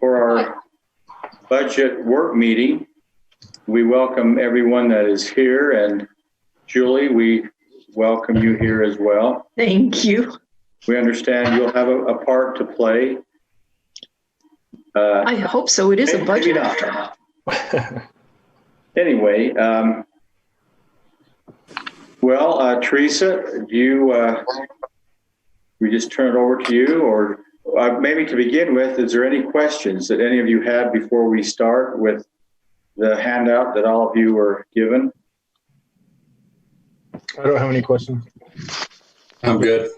for our budget work meeting. We welcome everyone that is here, and Julie, we welcome you here as well. Thank you. We understand you'll have a part to play. I hope so. It is a budget after all. Anyway, well, Teresa, do you, we just turn it over to you, or maybe to begin with, is there any questions that any of you have before we start with the handout that all of you were given? I don't have any questions. I'm good.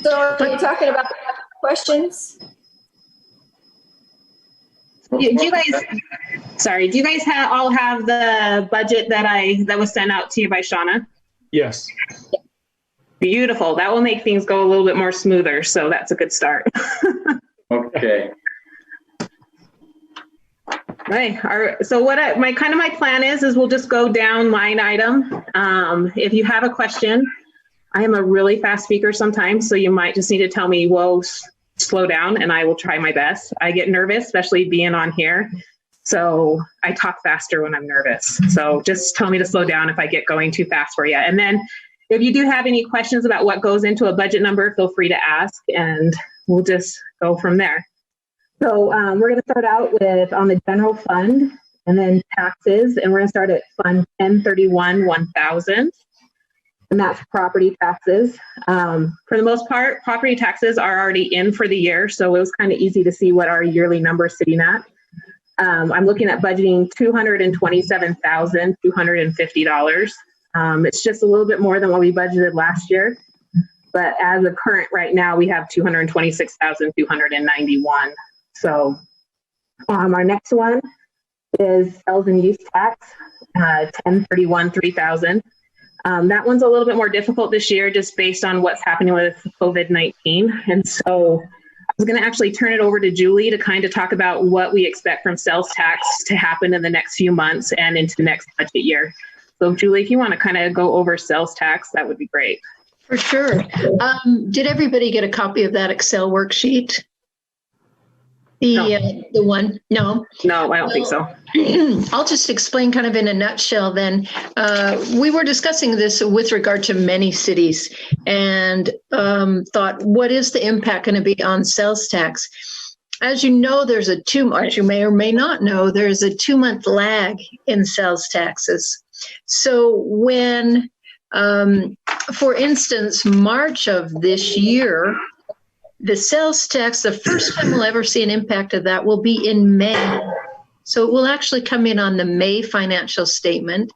So are you talking about questions? Do you guys, sorry, do you guys all have the budget that was sent out to you by Shauna? Yes. Beautiful. That will make things go a little bit more smoother. So that's a good start. Okay. Right. So what my plan is we'll just go down line item. If you have a question, I am a really fast speaker sometimes, so you might just need to tell me, whoa, slow down, and I will try my best. I get nervous, especially being on here. So I talk faster when I'm nervous. So just tell me to slow down if I get going too fast for you. And then if you do have any questions about what goes into a budget number, feel free to ask, and we'll just go from there. So we're going to start out with on the general fund and then taxes, and we're going to start at Fund 1031-1000. And that's property taxes. For the most part, property taxes are already in for the year, so it was kind of easy to see what our yearly number is sitting at. I'm looking at budgeting $227,250. It's just a little bit more than what we budgeted last year, but as of current right now, we have $226,291. So our next one is sales and use tax, 1031-3000. That one's a little bit more difficult this year just based on what's happening with COVID-19. And so I was going to actually turn it over to Julie to kind of talk about what we expect from sales tax to happen in the next few months and into the next budget year. So Julie, if you want to kind of go over sales tax, that would be great. For sure. Did everybody get a copy of that Excel worksheet? The one? No? No, I don't think so. I'll just explain kind of in a nutshell then. We were discussing this with regard to many cities and thought, what is the impact going to be on sales tax? As you know, as you may or may not know, there's a 2-month lag in sales taxes. So when, for instance, March of this year, the sales tax, the first time we'll ever see an impact of that will be in May. So it will actually come in on the May financial statement.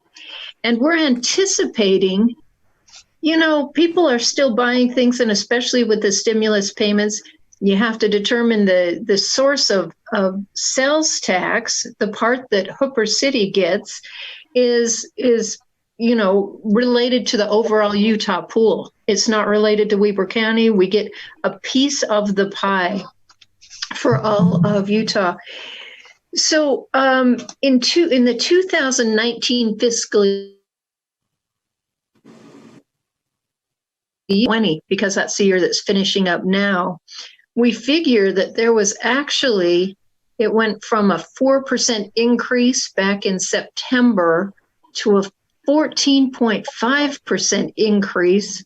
And we're anticipating, people are still buying things, and especially with the stimulus payments, you have to determine the source of sales tax. The part that Hooper City gets is related to the overall Utah pool. It's not related to Weber County. We get a piece of the pie for all of Utah. So in the 2019 fiscal year, 20, because that's the year that's finishing up now, we figure that there was actually, it went from a 4% increase back in September to a 14.5% increase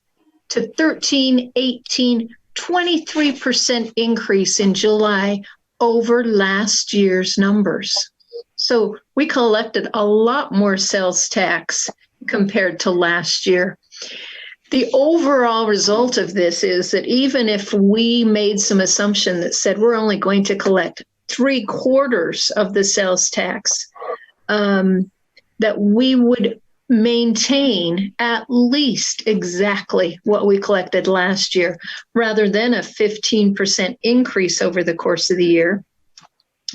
to 13, 18, 23% increase in July over last year's numbers. So we collected a lot more sales tax compared to last year. The overall result of this is that even if we made some assumption that said we're only going to collect 3/4 of the sales tax, that we would maintain at least exactly what we collected last year, rather than a 15% increase over the course of the year.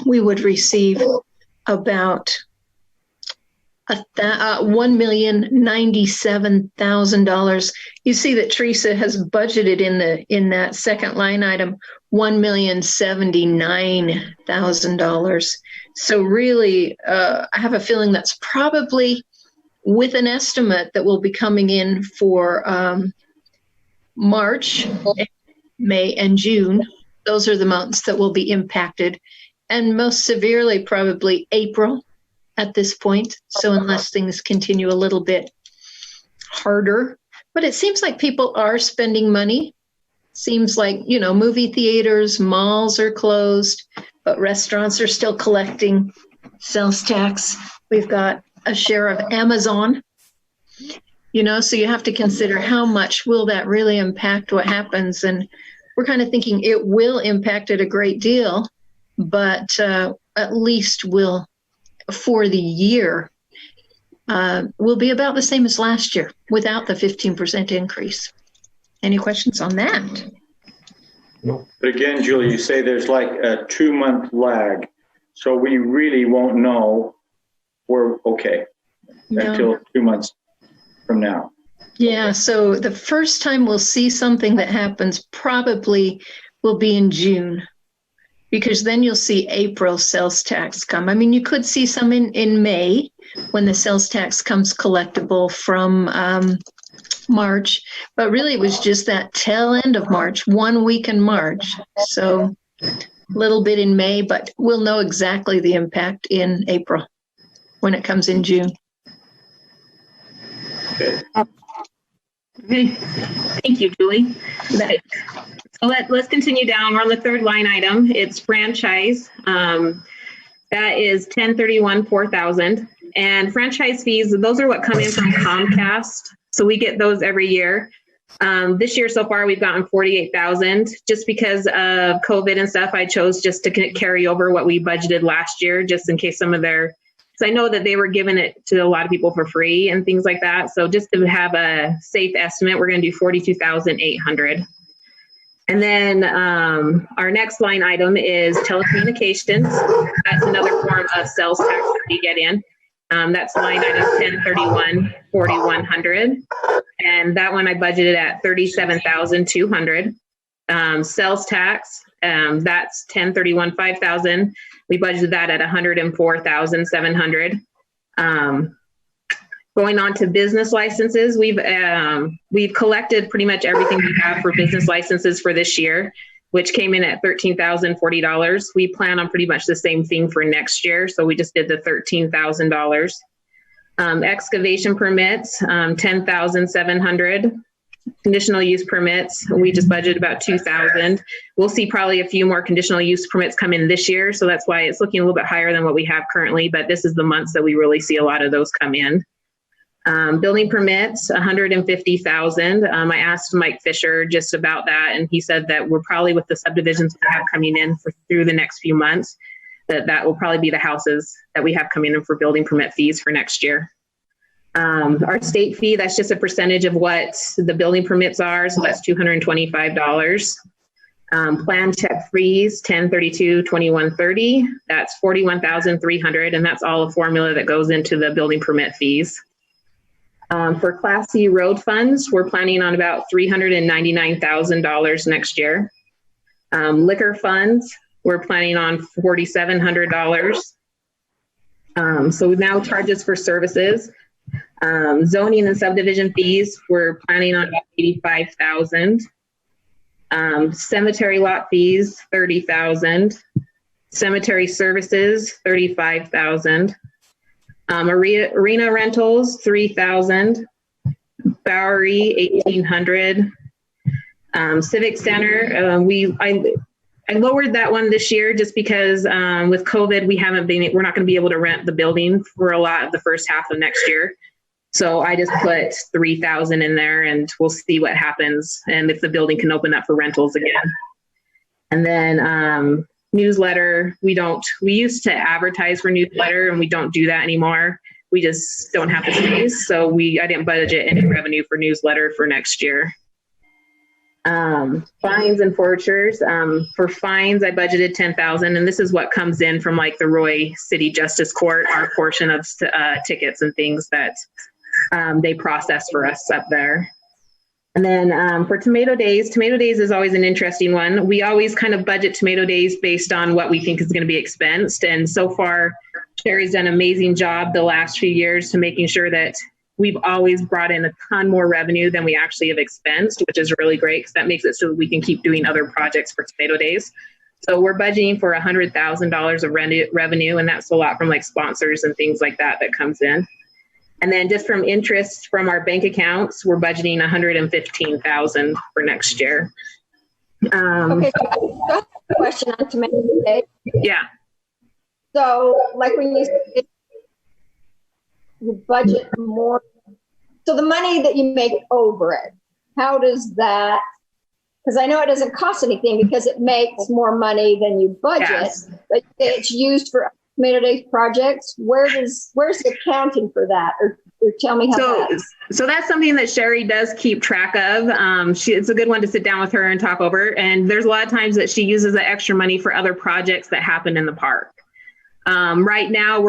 We would receive about $1,097,000. You see that Teresa has budgeted in that second line item $1,079,000. So really, I have a feeling that's probably, with an estimate that will be coming in for March, May, and June, Those are the months that will be impacted, and most severely probably April at this point. So unless things continue a little bit harder, but it seems like people are spending money. Seems like, movie theaters, malls are closed, but restaurants are still collecting sales tax. We've got a share of Amazon, so you have to consider how much will that really impact what happens. And we're kind of thinking it will impact it a great deal, but at least will, for the year, will be about the same as last year without the 15% increase. Any questions on that? No. But again, Julie, you say there's like a 2-month lag. So we really won't know until 2 months from now. Yeah, so the first time we'll see something that happens probably will be in June, because then you'll see April sales tax come. I mean, you could see some in May when the sales tax comes collectible from March, but really it was just that tail end of March, 1 week in March. So a little bit in May, but we'll know exactly the impact in April when it comes in June. Okay. Okay. Thank you, Julie. So let's continue down. We're on the third line item. It's franchise. That is 1031-4000. And franchise fees, those are what come in from Comcast. So we get those every year. This year so far, we've gotten 48,000. Just because of COVID and stuff, I chose just to carry over what we budgeted last year, just in case some of because I know that they were giving it to a lot of people for free and things like that. So just to have a safe estimate, we're going to do 42,800. And then our next line item is telecommunications. That's another form of sales tax that we get in. That's line item 1031-4100. And that one I budgeted at 37,200. Sales tax, that's 1031-5000. We budgeted that at 104,700. Going on to business licenses, we've collected pretty much everything we have for business licenses for this year, which came in at $13,040. We plan on pretty much the same thing for next year, so we just did the $13,000. Excavation permits, 10,700. Conditional use permits, we just budgeted about 2,000. We'll see probably a few more conditional use permits come in this year, so that's why it's looking a little bit higher than what we have currently, but this is the months that we really see a lot of those come in. Building permits, 150,000. I asked Mike Fisher just about that, and he said that we're probably, with the subdivisions we have coming in through the next few months, that will probably be the houses that we have coming in for building permit fees for next year. Our state fee, that's just a percentage of what the building permits are, so that's $225. Plan check freeze, 1032-2130. That's 41,300, and that's all a formula that goes into the building permit fees. For Class C road funds, we're planning on about $399,000 next year. Liquor funds, we're planning on $4,700. So now charges for services. Zoning and subdivision fees, we're planning on about 85,000. Cemetery lot fees, 30,000. Cemetery services, 35,000. Arena rentals, 3,000. Bowery, 1,800. Civic Center, I lowered that one this year just because with COVID, we're not going to be able to rent the building for a lot of the first half of next year. So I just put 3,000 in there, and we'll see what happens and if the building can open up for rentals again. And then newsletter, we used to advertise for newsletter, and we don't do that anymore. We just don't have the space. So I didn't budget any revenue for newsletter for next year. Fines and forfeitures. For fines, I budgeted 10,000, and this is what comes in from like the Roy City Justice Court, our portion of tickets and things that they process for us up there. And then for Tomato Days is always an interesting one. We always kind of budget Tomato Days based on what we think is going to be expensed. And so far, Sherry's done an amazing job the last few years to making sure that we've always brought in a ton more revenue than we actually have expensed, which is really great because that makes it so that we can keep doing other projects for Tomato Days. So we're budgeting for $100,000 of revenue, and that's a lot from like sponsors and things like that comes in. And then just from interest from our bank accounts, we're budgeting $115,000 for next year. Okay, so I have a question on Tomato Day. Yeah. So, like when you say you budget more, so the money that you make over it, how does that? Because I know it doesn't cost anything because it makes more money than you budget, Yes. but it's used for Tomato Days projects. Where's the accounting for that? Or tell me how So that's something that Sherry does keep track of. It's a good one to sit down with her and talk over. And there's a lot of times that she uses the extra money for other projects that happen in the park. Right now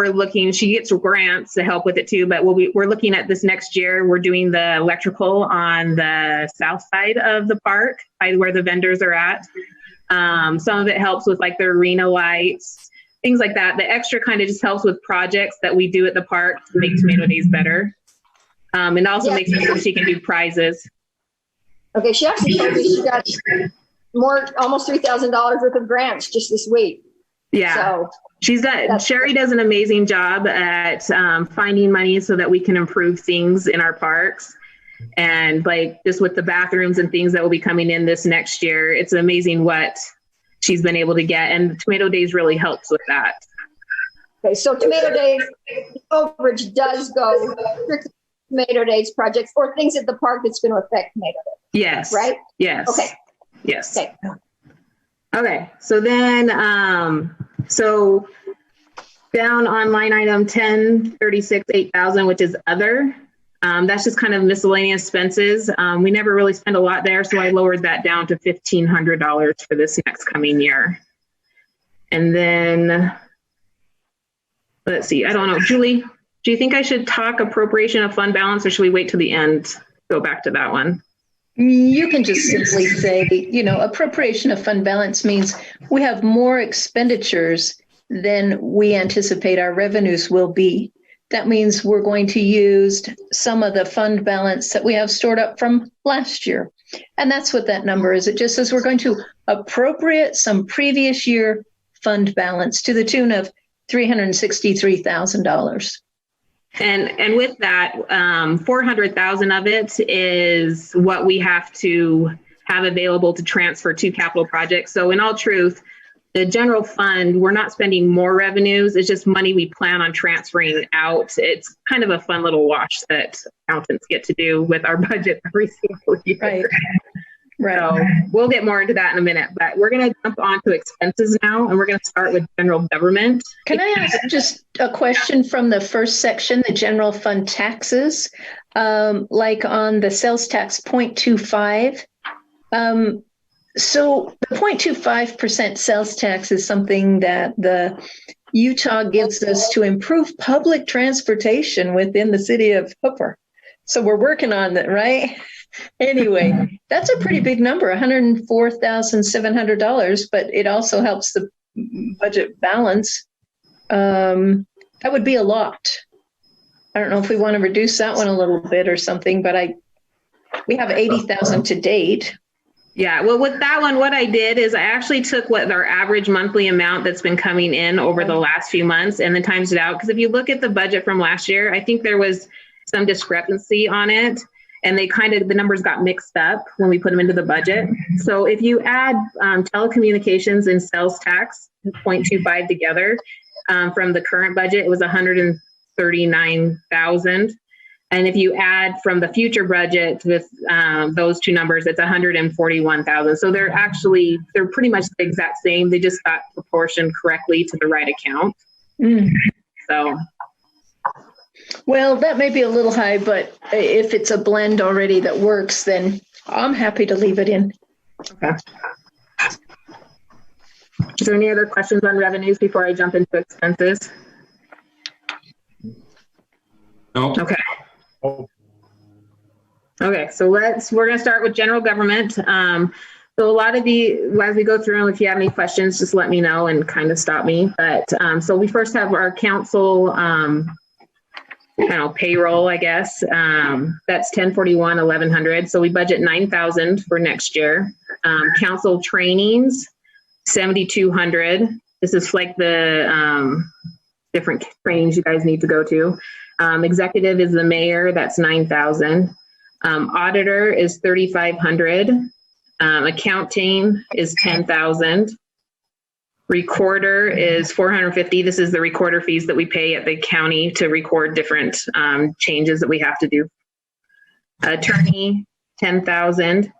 she gets grants to help with it too, but we're looking at this next year. We're doing the electrical on the south side of the park, by where the vendors are at. Some of it helps with like the arena lights, things like that. The extra kind of just helps with projects that we do at the park to make Tomato Days better. And also makes it so she can do prizes. Okay, she actually told me she got almost $3,000 worth of grants just this week. Yeah. So Sherry does an amazing job at finding money so that we can improve things in our parks. And like just with the bathrooms and things that will be coming in this next year, it's amazing what she's been able to get. And Tomato Days really helps with that. Okay, so Tomato Days overage does go strictly to Tomato Days projects or things at the park that's going to affect Tomato Days. Yes. Right? Yes. Okay. Yes. Okay. Okay. So then, so down on line item 1036-8000, which is other, that's just kind of miscellaneous expenses. We never really spend a lot there, so I lowered that down to $1,500 for this next coming year. And then, let's see, I don't know, Julie, do you think I should talk appropriation of fund balance, or should we wait till the end, go back to that one? You can just simply say, appropriation of fund balance means we have more expenditures than we anticipate our revenues will be. That means we're going to use some of the fund balance that we have stored up from last year. And that's what that number is. It just says we're going to appropriate some previous year fund balance to the tune of $363,000. And with that, 400,000 of it is what we have to have available to transfer to capital projects. So in all truth, the general fund, we're not spending more revenues. It's just money we plan on transferring out. It's kind of a fun little wash that accountants get to do with our budget every single year. Right. Right. So we'll get more into that in a minute, but we're going to jump onto expenses now, and we're going to start with general government. Can I ask just a question from the first section, the general fund taxes, like on the sales tax 0.25? So the 0.25% sales tax is something that the Utah gives us to improve public transportation within the city of Hooper. So we're working on that, right? Anyway, that's a pretty big number, $104,700, but it also helps the budget balance. That would be a lot. I don't know if we want to reduce that one a little bit or something, but we have 80,000 to date. Yeah, well, with that one, what I did is I actually took what our average monthly amount that's been coming in over the last few months and then times it out. Because if you look at the budget from last year, I think there was some discrepancy on it. And the numbers got mixed up when we put them into the budget. So if you add telecommunications and sales tax 0.25 together from the current budget, it was $139,000. And if you add from the future budget with those two numbers, it's $141,000. So they're pretty much the exact same. They just got proportioned correctly to the right account. So. Well, that may be a little high, but if it's a blend already that works, then I'm happy to leave it in. Okay. Is there any other questions on revenues before I jump into expenses? No. Okay. Okay, so we're going to start with general government. So a lot of as we go through, if you have any questions, just let me know and kind of stop me. But so we first have our council payroll, I guess. That's 1041, 1100. So we budget 9,000 for next year. Council trainings, 7,200. This is like the different trainings you guys need to go to. Executive is the mayor, that's 9,000. Auditor is 3,500. Accounting is 10,000. Recorder is 450. This is the recorder fees that we pay at the county to record different changes that we have to do. Attorney, 10,000.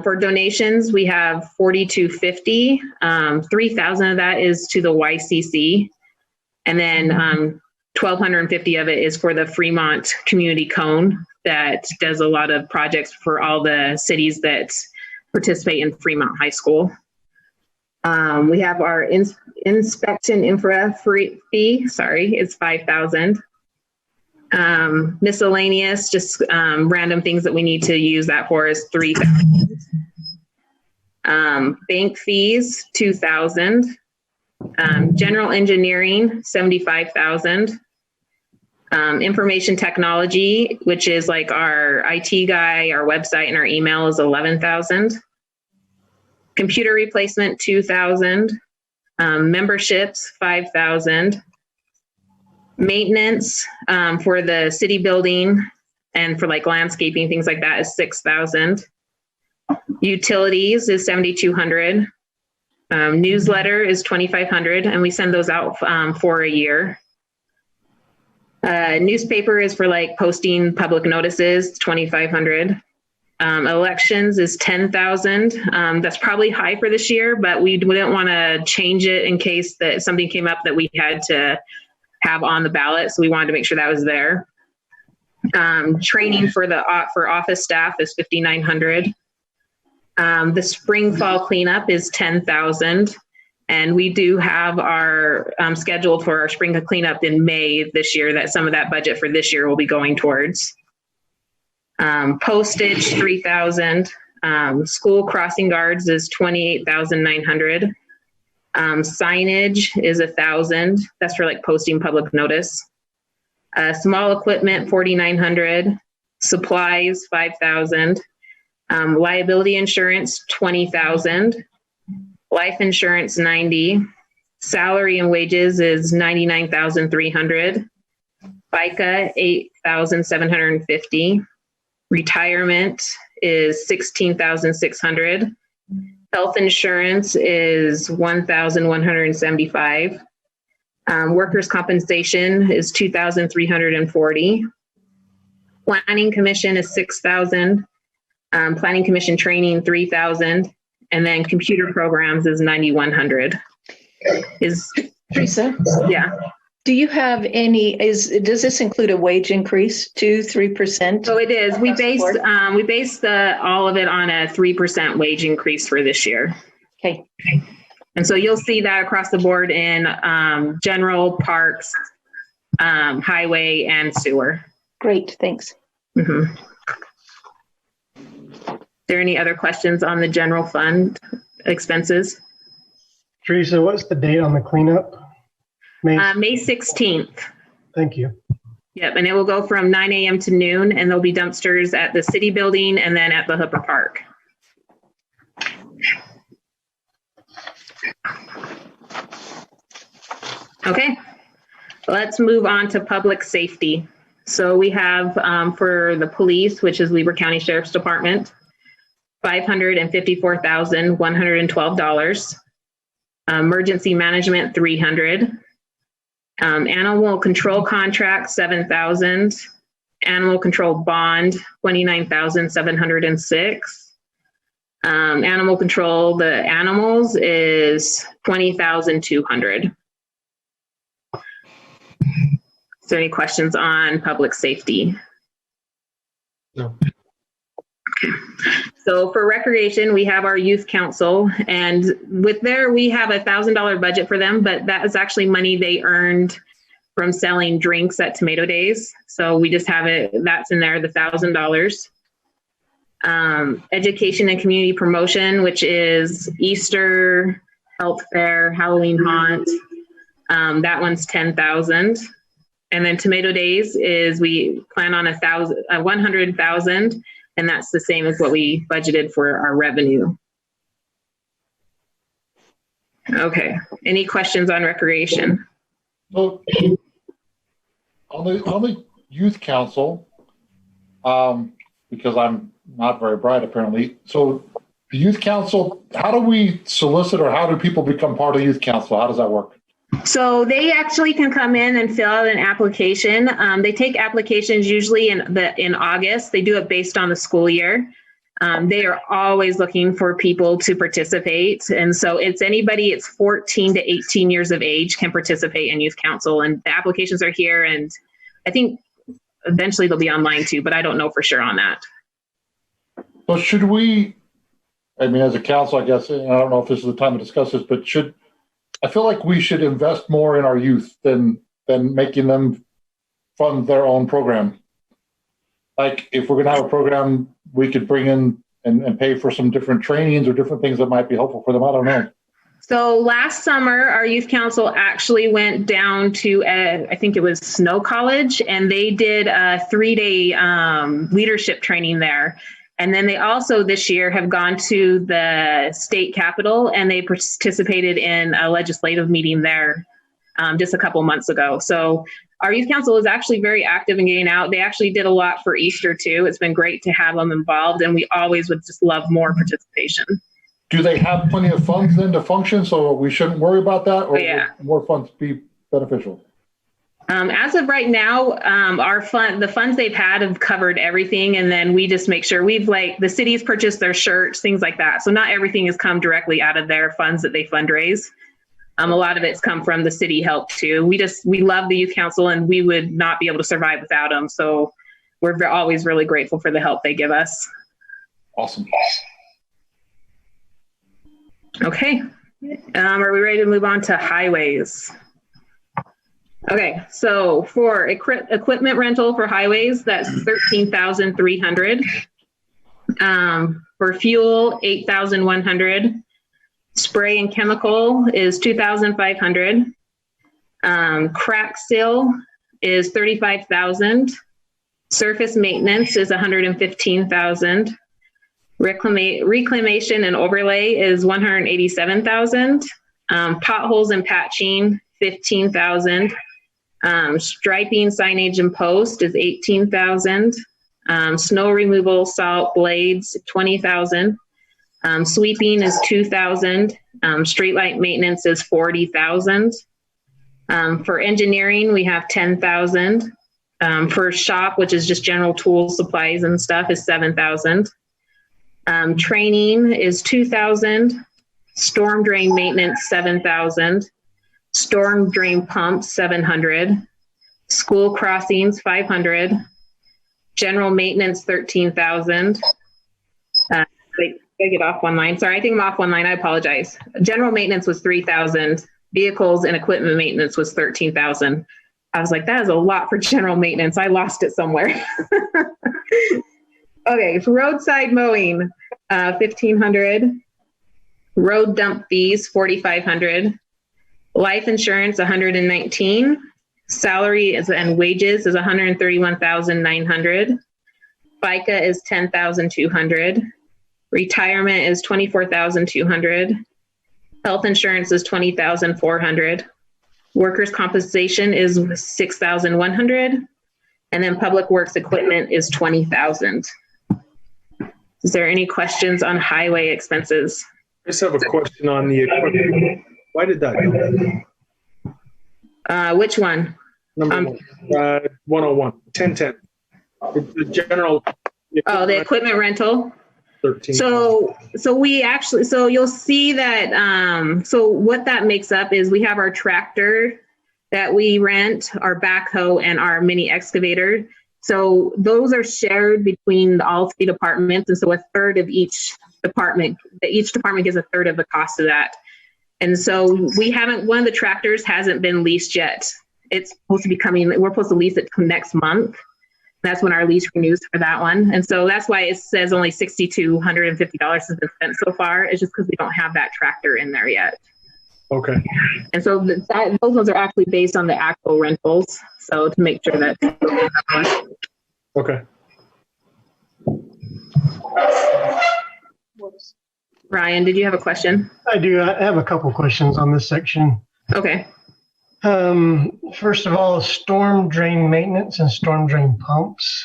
For donations, we have 4,250. 3,000 of that is to the YCC. And then 1,250 of it is for the Fremont Community Cone that does a lot of projects for all the cities that participate in Fremont High School. We have our inspection infra fee, it's 5,000. Miscellaneous, just random things that we need to use that for is 3,000. Bank fees, 2,000. General engineering, 75,000. Information technology, which is like our IT guy, our website, and our email is 11,000. Computer replacement, 2,000. Memberships, 5,000. Maintenance for the city building and for like landscaping, things like that is 6,000. Utilities is 7,200. Newsletter is 2,500, and we send those out for a year. Newspaper is for like posting public notices, 2,500. Elections is 10,000. That's probably high for this year, but we didn't want to change it in case that something came up that we had to have on the ballot. So we wanted to make sure that was there. Training for office staff is 5,900. The spring fall cleanup is 10,000. And we do have our scheduled for our spring cleanup in May this year, that some of that budget for this year will be going towards. Postage, 3,000. School crossing guards is 28,900. Signage is 1,000. That's for like posting public notice. Small equipment, 4,900. Supplies, 5,000. Liability insurance, 20,000. Life insurance, 90. Salary and wages is 99,300. FICA, 8,750. Retirement is 16,600. Health insurance is 1,175. Workers' compensation is 2,340. Planning commission is 6,000. Planning commission training, 3,000. And then computer programs is 9,100. Teresa? Yeah. Do you have does this include a wage increase, 2-3%? So it is. We based all of it on a 3% wage increase for this year. Okay. And so you'll see that across the board in general, parks, highway, and sewer. Great, thanks. Mm-hmm. Are there any other questions on the general fund expenses? Teresa, what's the date on the cleanup? May 16th. Thank you. Yep, and it will go from 9 a.m. to noon, and there'll be dumpsters at the city building and then at the HOOPER Park. Okay, let's move on to public safety. So we have for the police, which is Weber County Sheriff's Department, $554,112. Emergency management, 300. Animal control contract, 7,000. Animal control bond, 29,706. Animal control, the animals is 20,200. Is there any questions on public safety? No. So for recreation, we have our youth council, and with there, we have $1,000 budget for them, but that is actually money they earned from selling drinks at Tomato Days. So we just have it, that's in there, the $1,000. Education and community promotion, which is Easter, health fair, Halloween haunt. That one's 10,000. And then Tomato Days is we plan on 100,000, and that's the same as what we budgeted for our revenue. Okay, any questions on recreation? So on the youth council, because I'm not very bright apparently. So the youth council, how do we solicit or how do people become part of the youth council? How does that work? So they actually can come in and fill out an application. They take applications usually in August. They do it based on the school year. They are always looking for people to participate. And so it's anybody, it's 14 to 18 years of age can participate in youth council. And the applications are here. And I think eventually they'll be online too, but I don't know for sure on that. So should we, I mean, as a council, I guess, I don't know if this is the time to discuss this, but I feel like we should invest more in our youth than making them fund their own program. Like if we're gonna have a program, we could bring in and pay for some different trainings or different things that might be helpful for them. I don't know. So last summer, our youth council actually went down to, I think it was Snow College, and they did a 3-day leadership training there. And then they also this year have gone to the state capitol and they participated in a legislative meeting there just a couple months ago. So our youth council is actually very active in getting out. They actually did a lot for Easter too. It's been great to have them involved, and we always would just love more participation. Do they have plenty of funds then to function, so we shouldn't worry about that, or Yeah. would more funds be beneficial? As of right now, the funds they've had have covered everything, and then we just make sure the cities purchase their shirts, things like that. So not everything has come directly out of their funds that they fundraise. A lot of it's come from the city help too. We love the youth council, and we would not be able to survive without them. So we're always really grateful for the help they give us. Awesome. Okay, are we ready to move on to highways? Okay, so for equipment rental for highways, that's $13,300. For fuel, $8,100. Spray and chemical is $2,500. Crack seal is $35,000. Surface maintenance is $115,000. Reclamation and overlay is $187,000. Potholes and patching, $15,000. Striping, signage, and post is $18,000. Snow removal, salt, blades, $20,000. Sweeping is $2,000. Streetlight maintenance is $40,000. For engineering, we have $10,000. For shop, which is just general tools, supplies, and stuff, is $7,000. Training is $2,000. Storm drain maintenance, $7,000. Storm drain pumps, $700. School crossings, $500. General maintenance, $13,000. I get off one line. Sorry, I think I'm off one line. I apologize. General maintenance was $3,000. Vehicles and equipment maintenance was $13,000. I was like, that is a lot for general maintenance. I lost it somewhere. Okay, for roadside mowing, $1,500. Road dump fees, $4,500. Life insurance, $119. Salary and wages is $131,900. FICA is $10,200. Retirement is $24,200. Health insurance is $20,400. Workers' compensation is $6,100. And then public works equipment is $20,000. Is there any questions on highway expenses? I just have a question on the equipment. Why did that go? Which one? Number 101, 1010. The general. Oh, the equipment rental. 13. So we actually, so you'll see that, so what that makes up is we have our tractor that we rent, our backhoe, and our mini excavator. So those are shared between all three departments. And so a third of each department gets a third of the cost of that. And so one of the tractors hasn't been leased yet. It's supposed to be we're supposed to lease it next month. That's when our lease renews for that one. And so that's why it says only $6,250 has been spent so far. It's just because we don't have that tractor in there yet. Okay. And so those ones are actually based on the actual rentals. So to make sure that. Okay. Ryan, did you have a question? I do. I have a couple questions on this section. Okay. First of all, storm drain maintenance and storm drain pumps.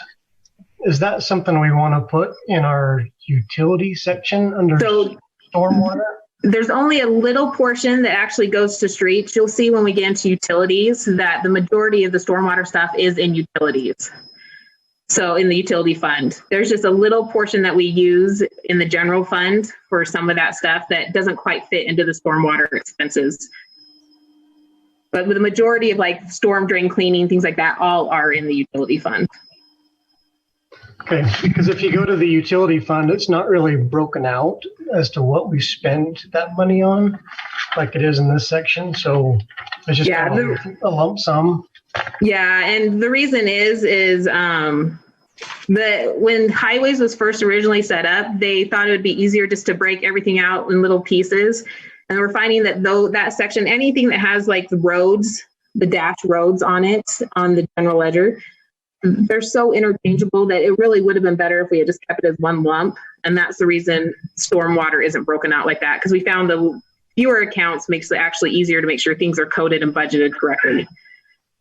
Is that something we want to put in our utility section under stormwater? There's only a little portion that actually goes to streets. You'll see when we get into utilities that the majority of the stormwater stuff is in utilities. So in the utility fund, there's just a little portion that we use in the general fund for some of that stuff that doesn't quite fit into the stormwater expenses. But with the majority of like storm drain cleaning, things like that, all are in the utility fund. Okay, because if you go to the utility fund, it's not really broken out as to what we spend that money on, like it is in this section. So it's just kind of a lump sum. Yeah, and the reason is that when highways was first originally set up, they thought it would be easier just to break everything out in little pieces. And we're finding that though that section, anything that has like the roads, the dash roads on it, on the general ledger, they're so interchangeable that it really would have been better if we had just kept it as one lump. And that's the reason stormwater isn't broken out like that, because we found the fewer accounts makes it actually easier to make sure things are coded and budgeted correctly.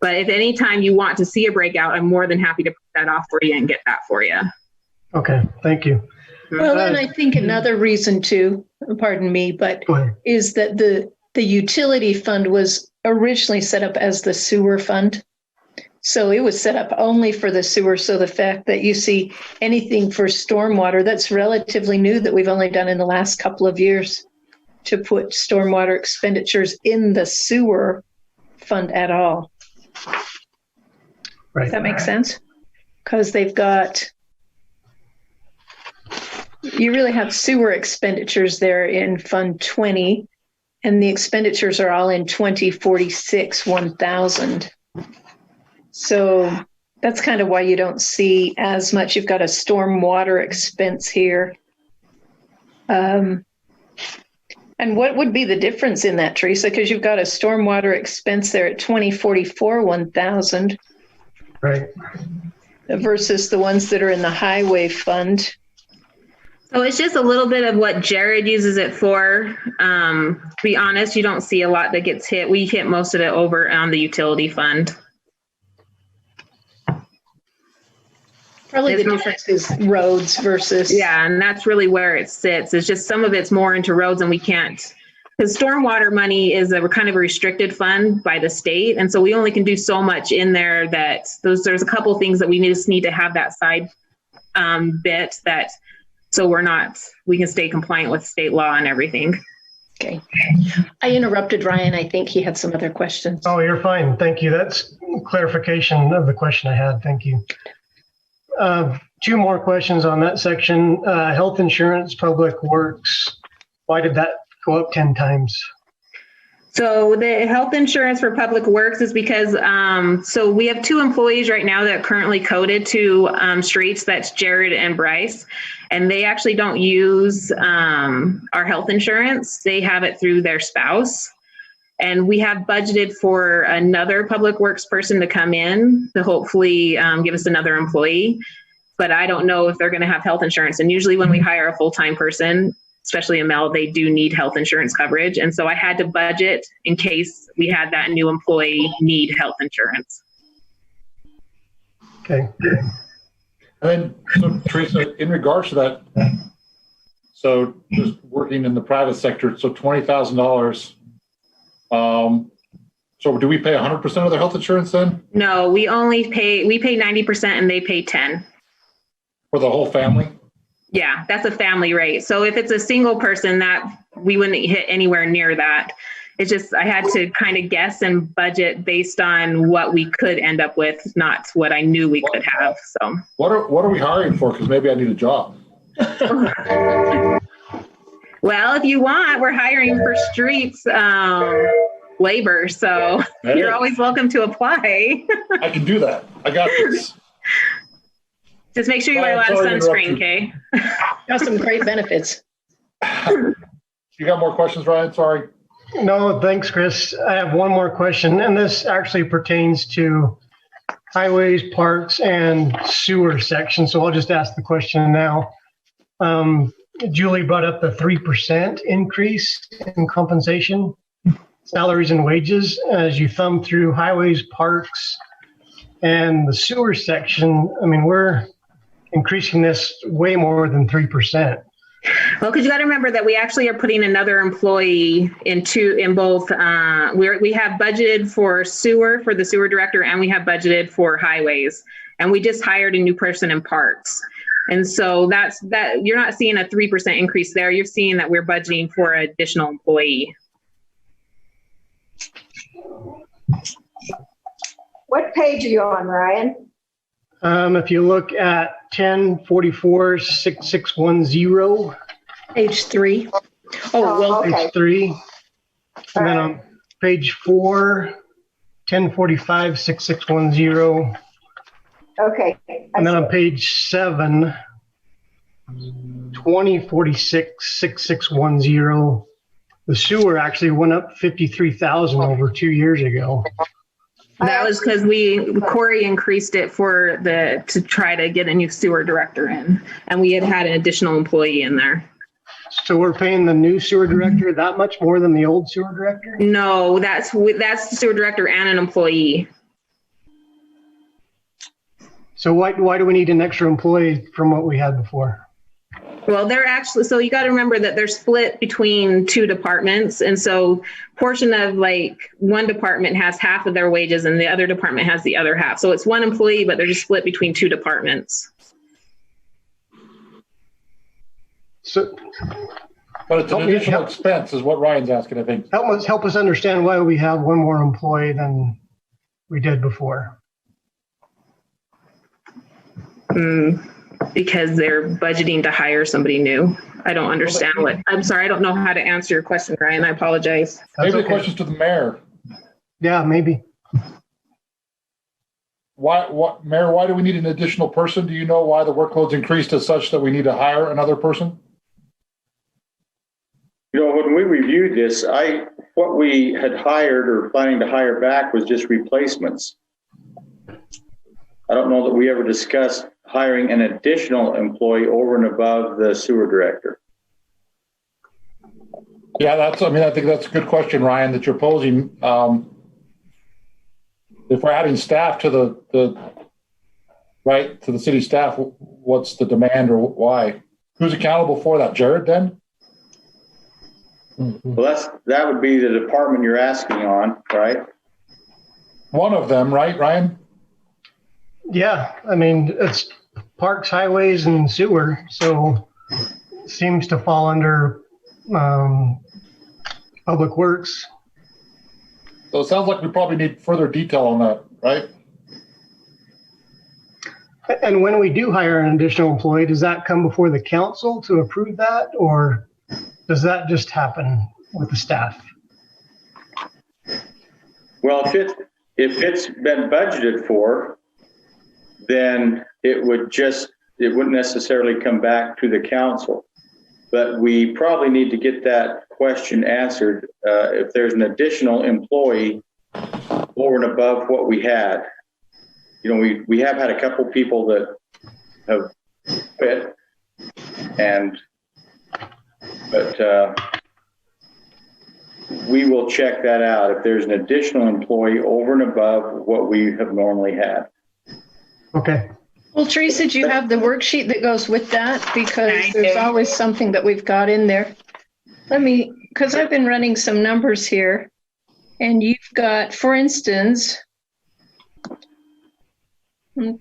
But if any time you want to see a breakout, I'm more than happy to put that off for you and get that for you. Okay, thank you. Well, and I think another reason too, pardon me, but is that the utility fund was originally set up as the sewer fund. So it was set up only for the sewer. So the fact that you see anything for stormwater, that's relatively new, that we've only done in the last couple of years, to put stormwater expenditures in the sewer fund at all. Right. Does that make sense? Because they've got, you really have sewer expenditures there in Fund 20, and the expenditures are all in 2046 1000. So that's kind of why you don't see as much. You've got a stormwater expense here. And what would be the difference in that, Teresa? Because you've got a stormwater expense there at 2044 1000. Right. Versus the ones that are in the highway fund. So it's just a little bit of what Jared uses it for. To be honest, you don't see a lot that gets hit. We hit most of it over on the utility fund. Probably the difference is roads versus. Yeah, and that's really where it sits. It's just some of it's more into roads, and we can't, because stormwater money is a kind of a restricted fund by the state. And so we only can do so much in there that there's a couple things that we just need to have that side bit that, so we can stay compliant with state law and everything. Okay. I interrupted Ryan. I think he had some other questions. Oh, you're fine. Thank you. That's clarification of the question I had. Thank you. Two more questions on that section. Health insurance, public works. Why did that go up 10 times? So the health insurance for public works is because, so we have 2 employees right now that are currently coded to streets. That's Jared and Bryce. And they actually don't use our health insurance. They have it through their spouse. And we have budgeted for another public works person to come in to hopefully give us another employee. But I don't know if they're going to have health insurance. And usually when we hire a full-time person, especially a male, they do need health insurance coverage. And so I had to budget in case we had that new employee need health insurance. Okay. And then, so Teresa, in regards to that, so just working in the private sector, so $20,000. So do we pay 100% of their health insurance then? No, we pay 90% and they pay 10. For the whole family? Yeah, that's a family rate. So if it's a single person, that we wouldn't hit anywhere near that. It's just, I had to kind of guess and budget based on what we could end up with, not what I knew we could have. So what are we hiring for? Because maybe I need a job. Well, if you want, we're hiring for streets labor. So hey, you're always welcome to apply. I can do that. I got this. Just make sure you wear a lot of sunscreen, okay? Got some great benefits. You got more questions, Ryan? Sorry. No, thanks, Chris. I have one more question, and this actually pertains to highways, parks, and sewer section. So I'll just ask the question now. Julie brought up the 3% increase in compensation, salaries and wages. As you thumb through highways, parks, and the sewer section, I mean, we're increasing this way more than 3%. Well, because you got to remember that we actually are putting another employee in both. We have budgeted for sewer for the sewer director, and we have budgeted for highways, and we just hired a new person in parks. And so that's that. You're not seeing a 3% increase there. You're seeing that we're budgeting for an additional employee. What page are you on, Ryan? If you look at 1044-6610, Page 3. Oh, well, okay. page 3, and then on page 4, 1045-6610, Okay. and then on page 7, 2046-6610, the sewer actually went up 53,000 over 2 years ago. That was because Corey increased it to try to get a new sewer director in, and we had an additional employee in there. So we're paying the new sewer director that much more than the old sewer director? No, that's the sewer director and an employee. So why do we need an extra employee from what we had before? Well, so you got to remember that they're split between two departments. And so portion of one department has half of their wages and the other department has the other half. So it's one employee, but they're just split between two departments. So, But it's an additional expense is what Ryan's asking, I think. help us understand why we have one more employee than we did before. Because they're budgeting to hire somebody new. I don't understand I'm sorry, I don't know how to answer your question, Ryan. I apologize. That's Maybe the okay. question's to the mayor. Yeah, maybe. Mayor, why do we need an additional person? Do you know why the workload's increased as such that we need to hire another person? When we reviewed this, what we had hired or planning to hire back was just replacements. I don't know that we ever discussed hiring an additional employee over and above the sewer director. Yeah, I think that's a good question, Ryan, that you're posing. If we're adding staff to the city staff, what's the demand or why? Who's accountable for that? Jared then? Well, that would be the department you're asking on, right? One of them, right, Ryan? Yeah, I mean, it's parks, highways, and sewer, so it seems to fall under public works. So it sounds like we probably need further detail on that, right? And when we do hire an additional employee, does that come before the council to approve that, or does that just happen with the staff? Well, if it's been budgeted for, then it wouldn't necessarily come back to the council. But we probably need to get that question answered if there's an additional employee over and above what we had. We have had a couple people that have quit, but we will check that out if there's an additional employee over and above what we have normally had. Okay. Well, Teresa, do you have the worksheet that goes with that? Because there's always something that we've got in there. Because I've been running some numbers here, and you've got, for instance,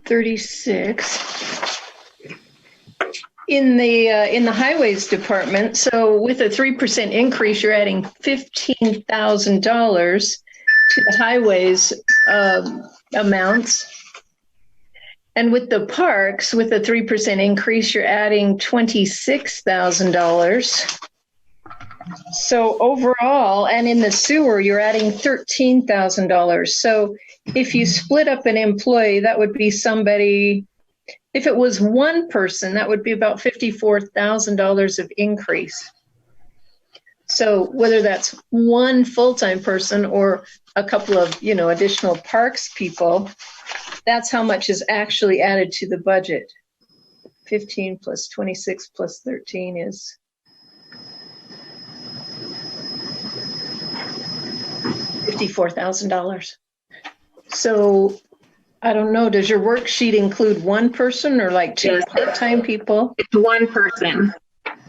36 in the highways department. So with a 3% increase, you're adding $15,000 to the highways amounts. And with the parks, with a 3% increase, you're adding $26,000. So overall, and in the sewer, you're adding $13,000. So if you split up an employee, that would be somebody, if it was one person, that would be about $54,000 of increase. So whether that's one full-time person or a couple of, additional parks people, that's how much is actually added to the budget. 15 plus 26 plus 13 is $54,000. So I don't know, does your worksheet include one person or like two part-time people? It's one person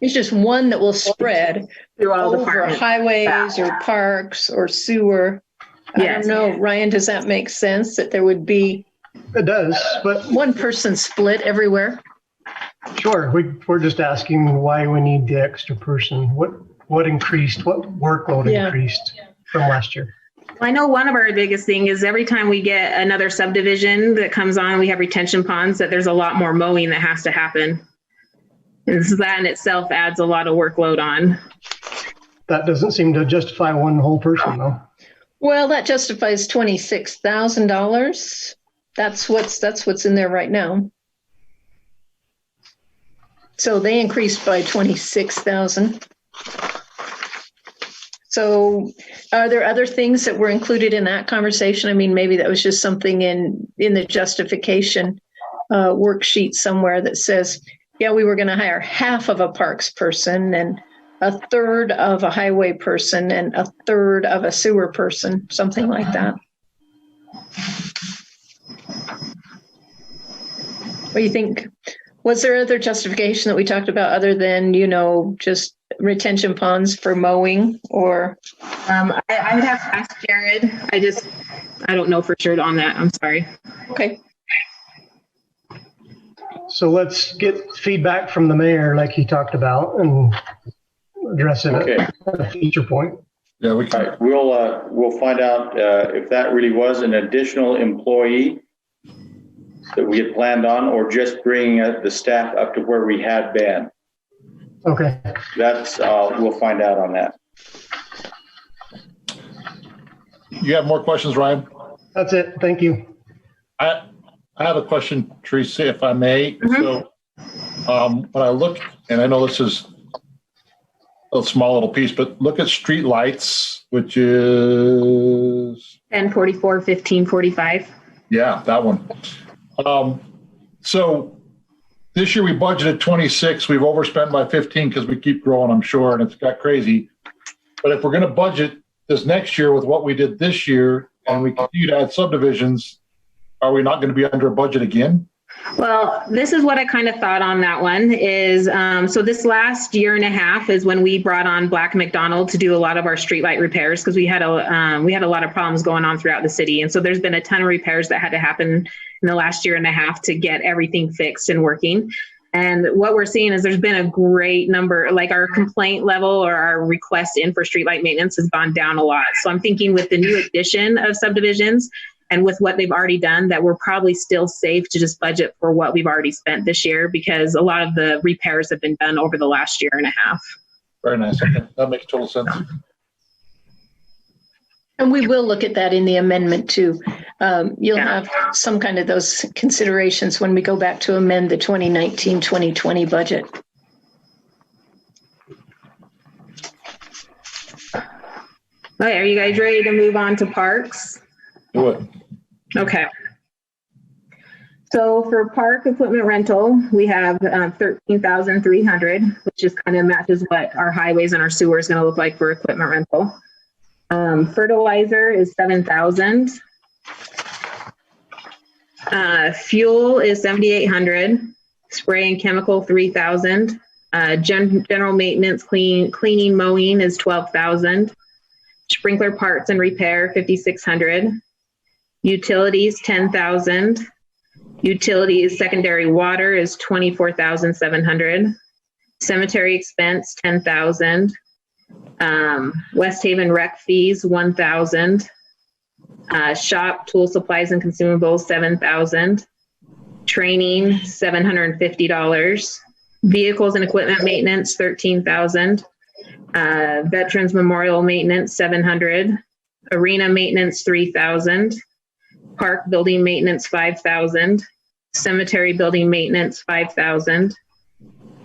It's just one that will spread through all over departments. highways or parks or sewer. I don't know, Ryan, does that make sense that there would be It does, but one person split everywhere? sure, we're just asking why we need the extra person. What increased, what workload increased from last year? I know one of our biggest thing is every time we get another subdivision that comes on, we have retention ponds, that there's a lot more mowing that has to happen. And so that in itself adds a lot of workload on. That doesn't seem to justify one whole person though. Well, that justifies $26,000. That's what's in there right now. So they increased by 26,000. So are there other things that were included in that conversation? I mean, maybe that was just something in the justification worksheet somewhere that says, yeah, we were going to hire half of a parks person and a third of a highway person and a third of a sewer person, something like that. What do you think? Was there other justification that we talked about other than, just retention ponds for mowing or? I would have to ask Jared. I don't know for sure on that. I'm sorry. Okay. So let's get feedback from the mayor like he talked about and address it at a future point. Yeah, we can. All right, we'll find out if that really was an additional employee that we had planned on, or just bringing the staff up to where we had been. Okay. That's we'll find out on that. You have more questions, Ryan? That's it. Thank you. I have a question, Teresa, if I may. So when I look, and I know this is a small little piece, but look at street lights, which is 1044, 1545. Yeah, that one. So this year we budgeted 26. We've overspent by 15 because we keep growing, I'm sure, and it's got crazy. But if we're going to budget this next year with what we did this year and we continue to add subdivisions, are we not going to be under a budget again? Well, this is what I kind of thought on that one is, so this last year and a half is when we brought on Black McDonald to do a lot of our streetlight repairs because we had a lot of problems going on throughout the city. And so there's been a ton of repairs that had to happen in the last year and a half to get everything fixed and working. And what we're seeing is there's been a great number, like our complaint level or our request in for streetlight maintenance has gone down a lot. So I'm thinking with the new addition of subdivisions, and with what they've already done, that we're probably still safe to just budget for what we've already spent this year because a lot of the repairs have been done over the last year and a half. Very nice. Okay. That makes total sense. And we will look at that in the amendment too. You'll have some kind of those considerations when we go back to amend the 2019-2020 budget. Okay, are you guys ready to move on to parks? Do it. Okay. So for park equipment rental, we have 13,300, which just kind of matches what our highways and our sewer is going to look like for equipment rental. Fertilizer is 7,000. Fuel is 7,800. Spray and chemical 3,000. General maintenance, cleaning, mowing is 12,000. Sprinkler parts and repair 5,600. Utilities 10,000. Utilities secondary water is 24,700. Cemetery expense 10,000. West Haven rec fees 1,000. Shop tool supplies and consumables 7,000. Training $750. Vehicles and equipment maintenance 13,000. Veterans Memorial maintenance 700. Arena maintenance 3,000. Park building maintenance 5,000. Cemetery building maintenance 5,000.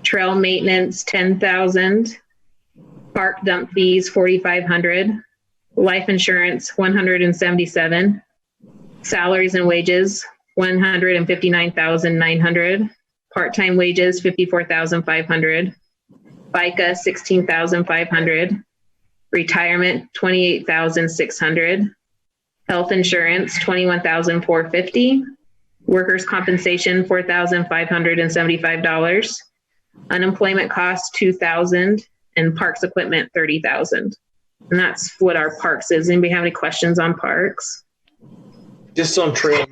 Trail maintenance 10,000. Park dump fees, $4,500. Life insurance, $177. Salaries and wages, $159,900. Part-time wages, $54,500. FICA, $16,500. Retirement, $28,600. Health insurance, $21,450. Workers' compensation, $4,575. Unemployment costs, $2,000, and parks equipment, $30,000. And that's what our parks is. Anybody have any questions on parks? Just on trail,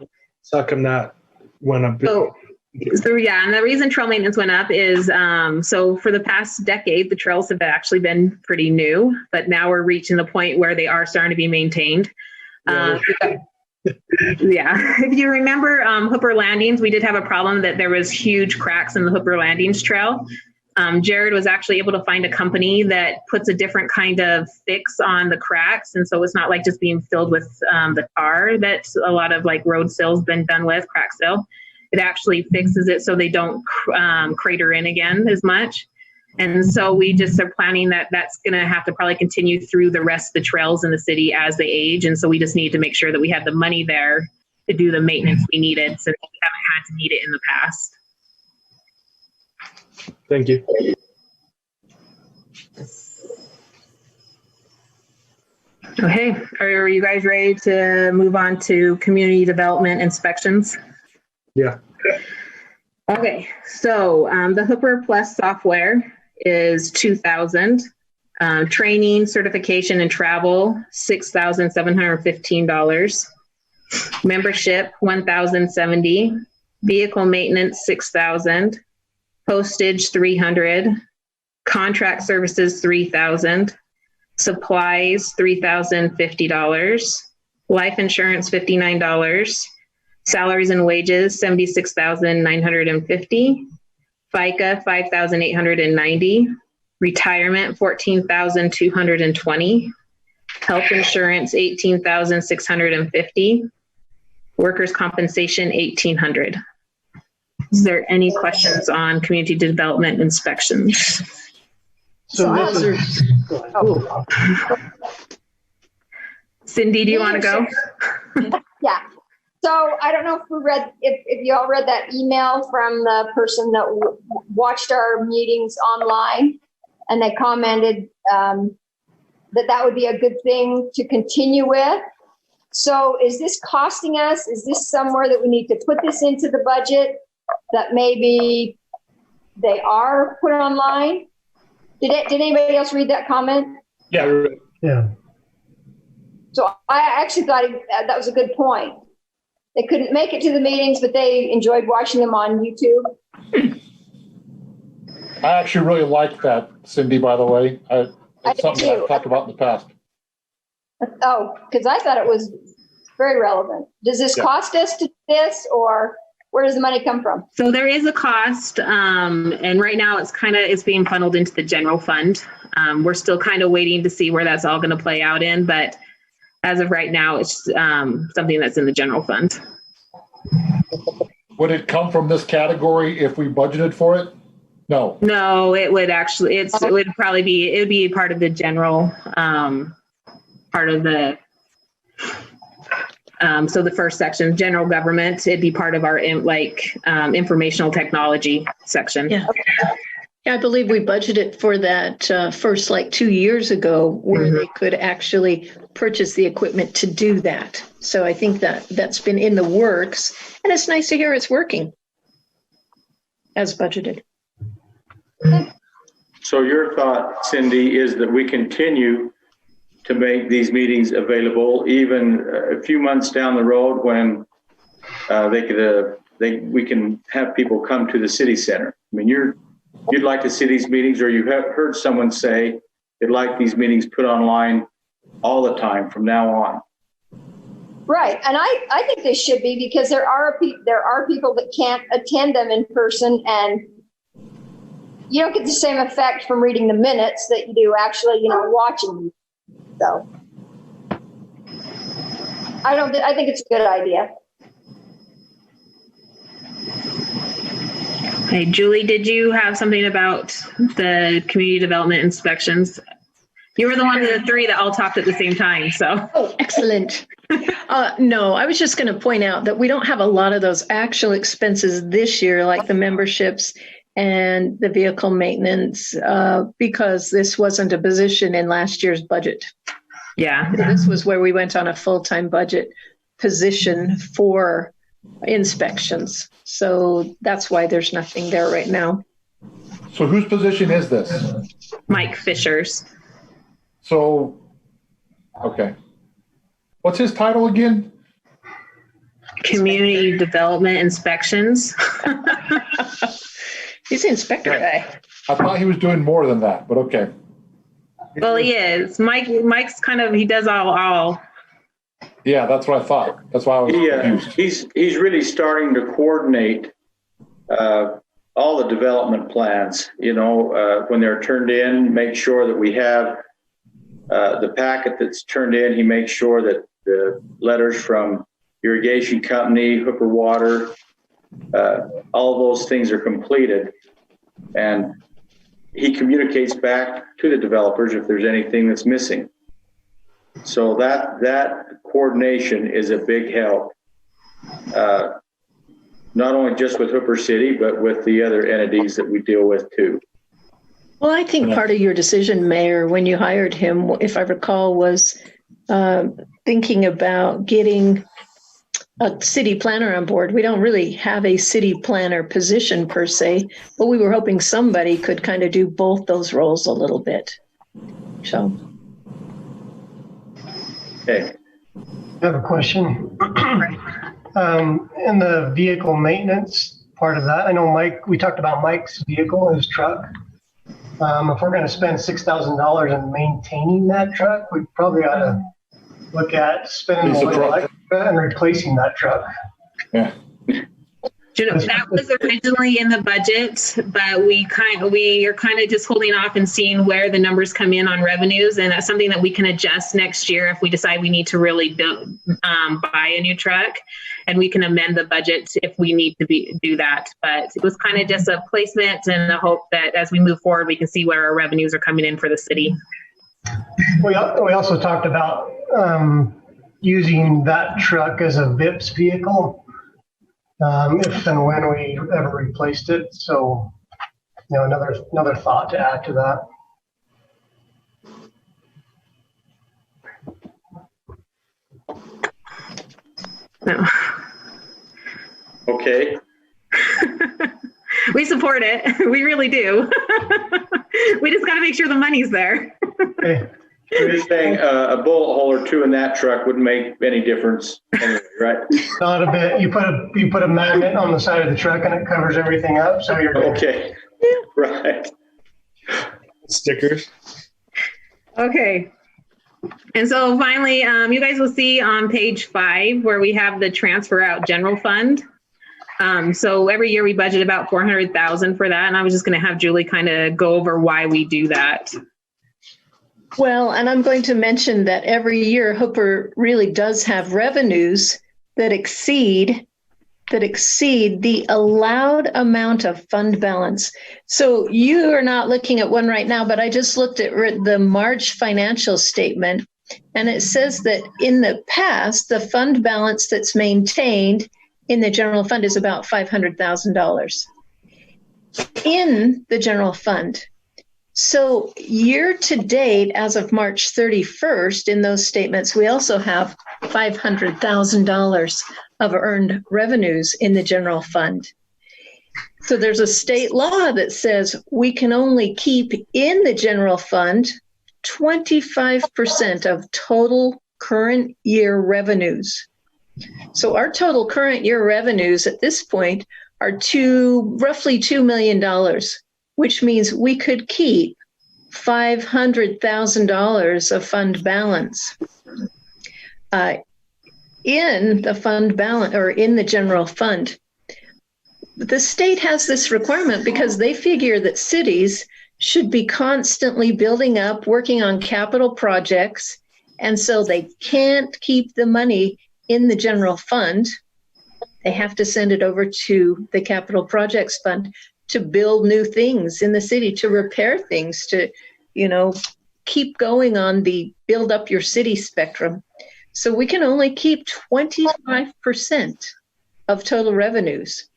how come that went up? So yeah, and the reason trail maintenance went up is, so for the past decade, the trails have actually been pretty new, but now we're reaching the point where they are starting to be maintained. Yeah, if you remember Hooper Landings, we did have a problem that there was huge cracks in the Hooper Landings trail. Jared was actually able to find a company that puts a different kind of fix on the cracks. And so it's not like just being filled with the tar that a lot of like road sills been done with, crack sill. It actually fixes it so they don't crater in again as much. And so we just are planning that that's going to have to probably continue through the rest of the trails in the city as they age. And so we just need to make sure that we have the money there to do the maintenance we needed, since we haven't had to need it in the past. Thank you. Okay, are you guys ready to move on to community development inspections? Yeah. Okay, so the Hooper Plus software is $2,000. Training, certification, and travel, $6,715. Membership, $1,070. Vehicle maintenance, $6,000. Postage, $300. Contract services, $3,000. Supplies, $3,050. Life insurance, $59. Salaries and wages, $76,950. FICA, $5,890. Retirement, $14,220. Health insurance, $18,650. Workers' compensation, $1,800. Is there any questions on community development inspections? So this is, Cindy, do you want to go? Yeah. So I don't know if you all read that email from the person that watched our meetings online, and they commented that would be a good thing to continue with. So is this costing us? Is this somewhere that we need to put this into the budget that maybe they are put online? Did anybody else read that comment? Yeah. yeah. So I actually thought that was a good point. They couldn't make it to the meetings, but they enjoyed watching them on YouTube. I actually really like that, Cindy, by the way. It's something that I've talked about in the past. Oh, because I thought it was very relevant. Does this cost us to do this, or where does the money come from? So there is a cost, and right now it's being funneled into the general fund. We're still kind of waiting to see where that's all going to play out in, but as of right now, it's something that's in the general fund. Would it come from this category if we budgeted for it? No. No, it would actually. It would be part of the general part of the. So the first section, general government, it'd be part of our informational technology section. Yeah. Yeah, I believe we budgeted for that first 2 years ago, where they could actually purchase the equipment to do that. So I think that's been in the works, and it's nice to hear it's working as budgeted. So your thought, Cindy, is that we continue to make these meetings available even a few months down the road when we can have people come to the city center. I mean, you'd like to see these meetings, or you have heard someone say they'd like these meetings put online all the time from now on. Right, and I think they should be, because there are people that can't attend them in person, and you don't get the same effect from reading the minutes that you do actually, watching them. So I think it's a good idea. Hey, Julie, did you have something about the community development inspections? You were the one of the three that all talked at the same time, so. Oh, excellent. No, I was just going to point out that we don't have a lot of those actual expenses this year, like the memberships and the vehicle maintenance, because this wasn't a position in last year's budget. Yeah. So this was where we went on a full-time budget position for inspections. So that's why there's nothing there right now. So whose position is this? Mike Fisher's. So, okay. What's his title again? Community Development Inspections. He's the inspector guy. I thought he was doing more than that, but okay. Well, he is. Mike's kind of, he does all. Yeah, that's what I thought. That's why I was confused. He's really starting to coordinate all the development plans, when they're turned in, make sure that we have the packet that's turned in. He makes sure that the letters from irrigation company, HOOPER water, all those things are completed. And he communicates back to the developers if there's anything that's missing. So that coordination is a big help, not only just with HOOPER City, but with the other entities that we deal with too. Well, I think part of your decision, Mayor, when you hired him, if I recall, was thinking about getting a city planner on board. We don't really have a city planner position per se, but we were hoping somebody could kind of do both those roles a little bit. So. Okay. I have a question. In the vehicle maintenance part of that, I know we talked about Mike's vehicle, his truck. If we're going to spend $6,000 in maintaining that truck, we probably ought to look at spending more extra and replacing that truck. Yeah. That was originally in the budget, but we are kind of just holding off and seeing where the numbers come in on revenues, and that's something that we can adjust next year if we decide we need to really buy a new truck, and we can amend the budget if we need to do that. But it was kind of just a placement and a hope that as we move forward, we can see where our revenues are coming in for the city. We also talked about using that truck as a VIPS vehicle. If and when we ever replaced it. So, another thought to add to that. No. Okay. We support it. We really do. We just got to make sure the money's there. Okay. You're saying a bullet hole or two in that truck wouldn't make any difference anyway, right? Not a bit. You put a magnet on the side of the truck and it covers everything up, so you're good. Okay. Right. Stickers. Okay. And so finally, you guys will see on page 5 where we have the transfer out general fund. So every year we budget about $400,000 for that, and I was just going to have Julie kind of go over why we do that. Well, and I'm going to mention that every year HOOPER really does have revenues that exceed the allowed amount of fund balance. So you are not looking at one right now, but I just looked at the March financial statement, and it says that in the past, the fund balance that's maintained in the general fund is about $500,000 in the general fund. So year to date, as of March 31st, in those statements, we also have $500,000 of earned revenues in the general fund. So there's a state law that says we can only keep in the general fund 25% of total current year revenues. So our total current year revenues at this point are roughly $2 million, which means we could keep $500,000 of fund balance in the fund balance or in the general fund. The state has this requirement because they figure that cities should be constantly building up, working on capital projects, and so they can't keep the money in the general fund. They have to send it over to the capital projects fund to build new things in the city, to repair things, to, keep going on the build up your city spectrum. So we can only keep 25% of total revenues.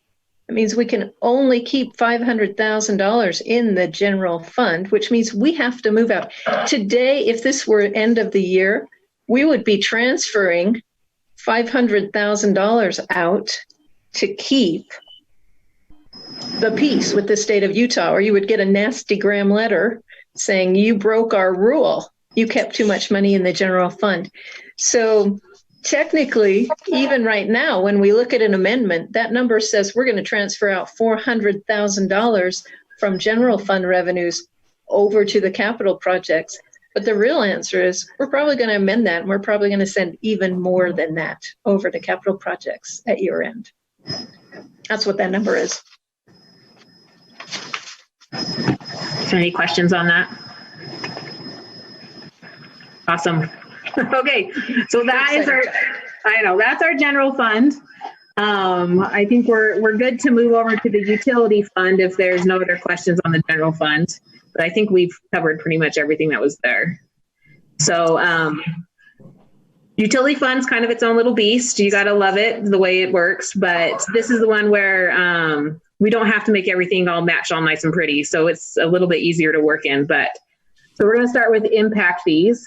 It means we can only keep $500,000 in the general fund, which means we have to move out. Today, if this were end of the year, we would be transferring $500,000 out to keep the peace with the state of Utah, or you would get a nasty gram letter saying you broke our rule. You kept too much money in the general fund. So technically, even right now, when we look at an amendment, that number says we're going to transfer out $400,000 from general fund revenues over to the capital projects. But the real answer is we're probably going to amend that, and we're probably going to send even more than that over to capital projects at year end. That's what that number is. So any questions on that? Awesome. Okay, so that is that's our general fund. I think we're good to move over to the utility fund if there's no other questions on the general fund. But I think we've covered pretty much everything that was there. So utility fund's kind of its own little beast. You got to love it the way it works. But this is the one where we don't have to make everything all match all nice and pretty. So it's a little bit easier to work in. But so we're going to start with impact fees,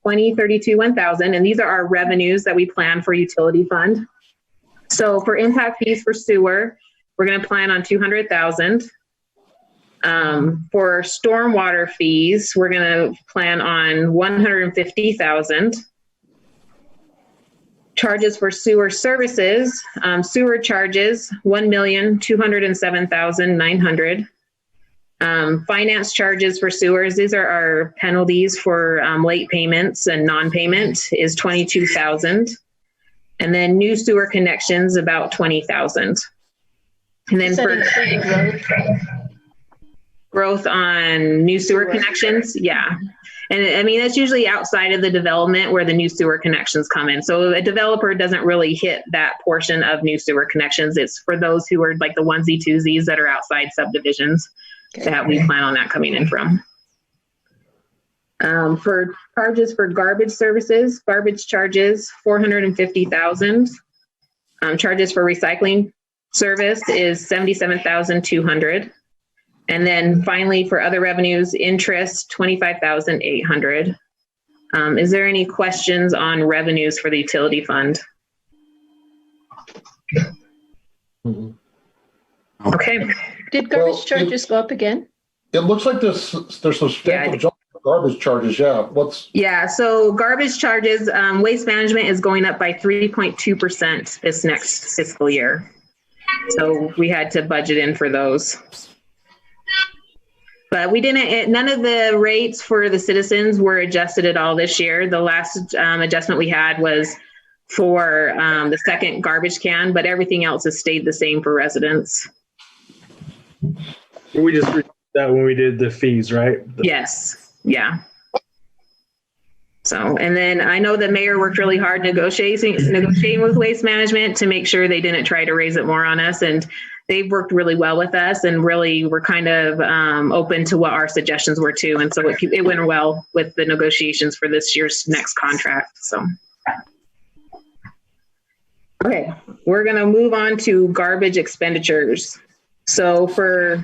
20, 32, 1,000. And these are our revenues that we plan for utility fund. So for impact fees for sewer, we're going to plan on 200,000. For stormwater fees, we're going to plan on 150,000. Charges for sewer services, sewer charges, 1,207,900. Finance charges for sewers, these are our penalties for late payments and non-payment, is 22,000. And then new sewer connections, about 20,000. And then for growth on new sewer connections, yeah. And I mean, that's usually outside of the development where the new sewer connections come in. So a developer doesn't really hit that portion of new sewer connections. It's for those who are like the onesie twosies that are outside subdivisions that we plan on that coming in from. For charges for garbage services, garbage charges, 450,000. Charges for recycling service is 77,200. And then finally, for other revenues, interest, 25,800. Is there any questions on revenues for the utility fund? Okay. Did garbage charges go up again? It looks like there's some substantial jump in garbage charges. Yeah. So garbage charges, waste management is going up by 3.2% this next fiscal year. So we had to budget in for those. But we didn't, none of the rates for the citizens were adjusted at all this year. The last adjustment we had was for the second garbage can, but everything else has stayed the same for residents. We just read that when we did the fees, right? Yes. Yeah. So, and then I know the mayor worked really hard negotiating with Waste Management to make sure they didn't try to raise it more on us. And they've worked really well with us and really were kind of open to what our suggestions were too. And so it went well with the negotiations for this year's next contract. So, okay, we're gonna move on to garbage expenditures. So for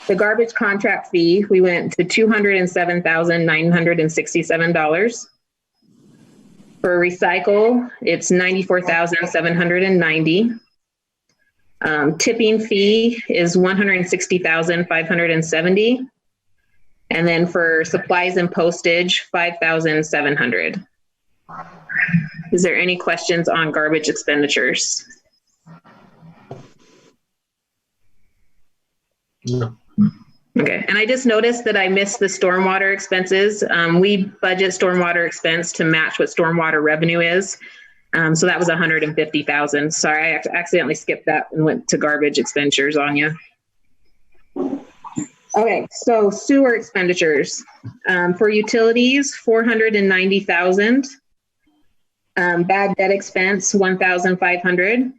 the garbage contract fee, we went to $207,967. For recycle, it's $94,790. Tipping fee is $160,570. And then for supplies and postage, $5,700. Is there any questions on garbage expenditures? No. Okay, and I just noticed that I missed the stormwater expenses. We budget stormwater expense to match what stormwater revenue is. So that was 150,000. Sorry, I accidentally skipped that and went to garbage expenditures on you. Okay, so sewer expenditures. For utilities, 490,000. Bad debt expense, 1,500.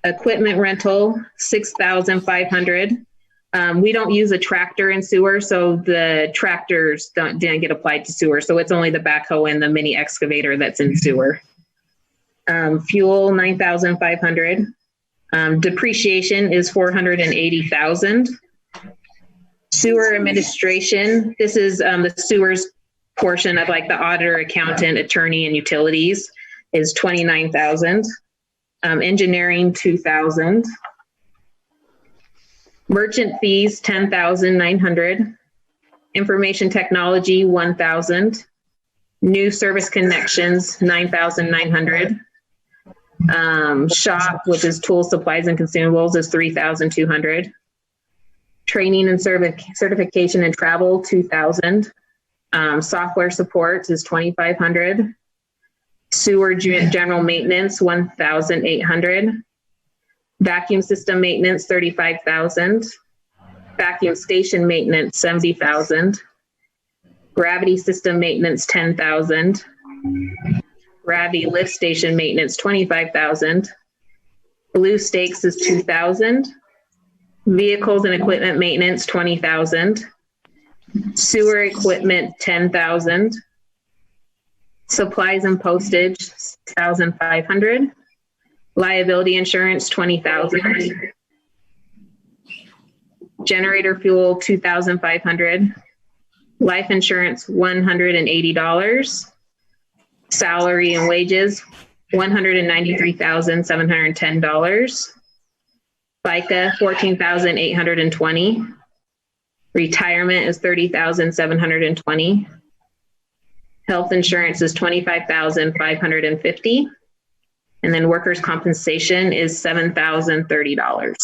Equipment rental, 6,500. We don't use a tractor in sewer, so the tractors didn't get applied to sewer. So it's only the backhoe and the mini excavator that's in sewer. Fuel, 9,500. Depreciation is 480,000. Sewer administration, this is the sewer's portion of like the auditor, accountant, attorney, and utilities is 29,000. Engineering, 2,000. Merchant fees, 10,900. Information technology, 1,000. New service connections, 9,900. Shop, which is tools, supplies, and consumables, is 3,200. Training and certification and travel, 2,000. Software support is 2,500. Sewer general maintenance, 1,800. Vacuum system maintenance, 35,000. Vacuum station maintenance, 70,000. Gravity system maintenance, 10,000. Gravity lift station maintenance, 25,000. Blue stakes is 2,000. Vehicles and equipment maintenance, 20,000. Sewer equipment, 10,000. Supplies and postage, 1,500. Liability insurance, 20,000. Generator fuel, 2,500. Life insurance, $180. Salary and wages, $193,710. FICA, $14,820. Retirement is $30,720. Health insurance is $25,550. And then workers' compensation is $7,030.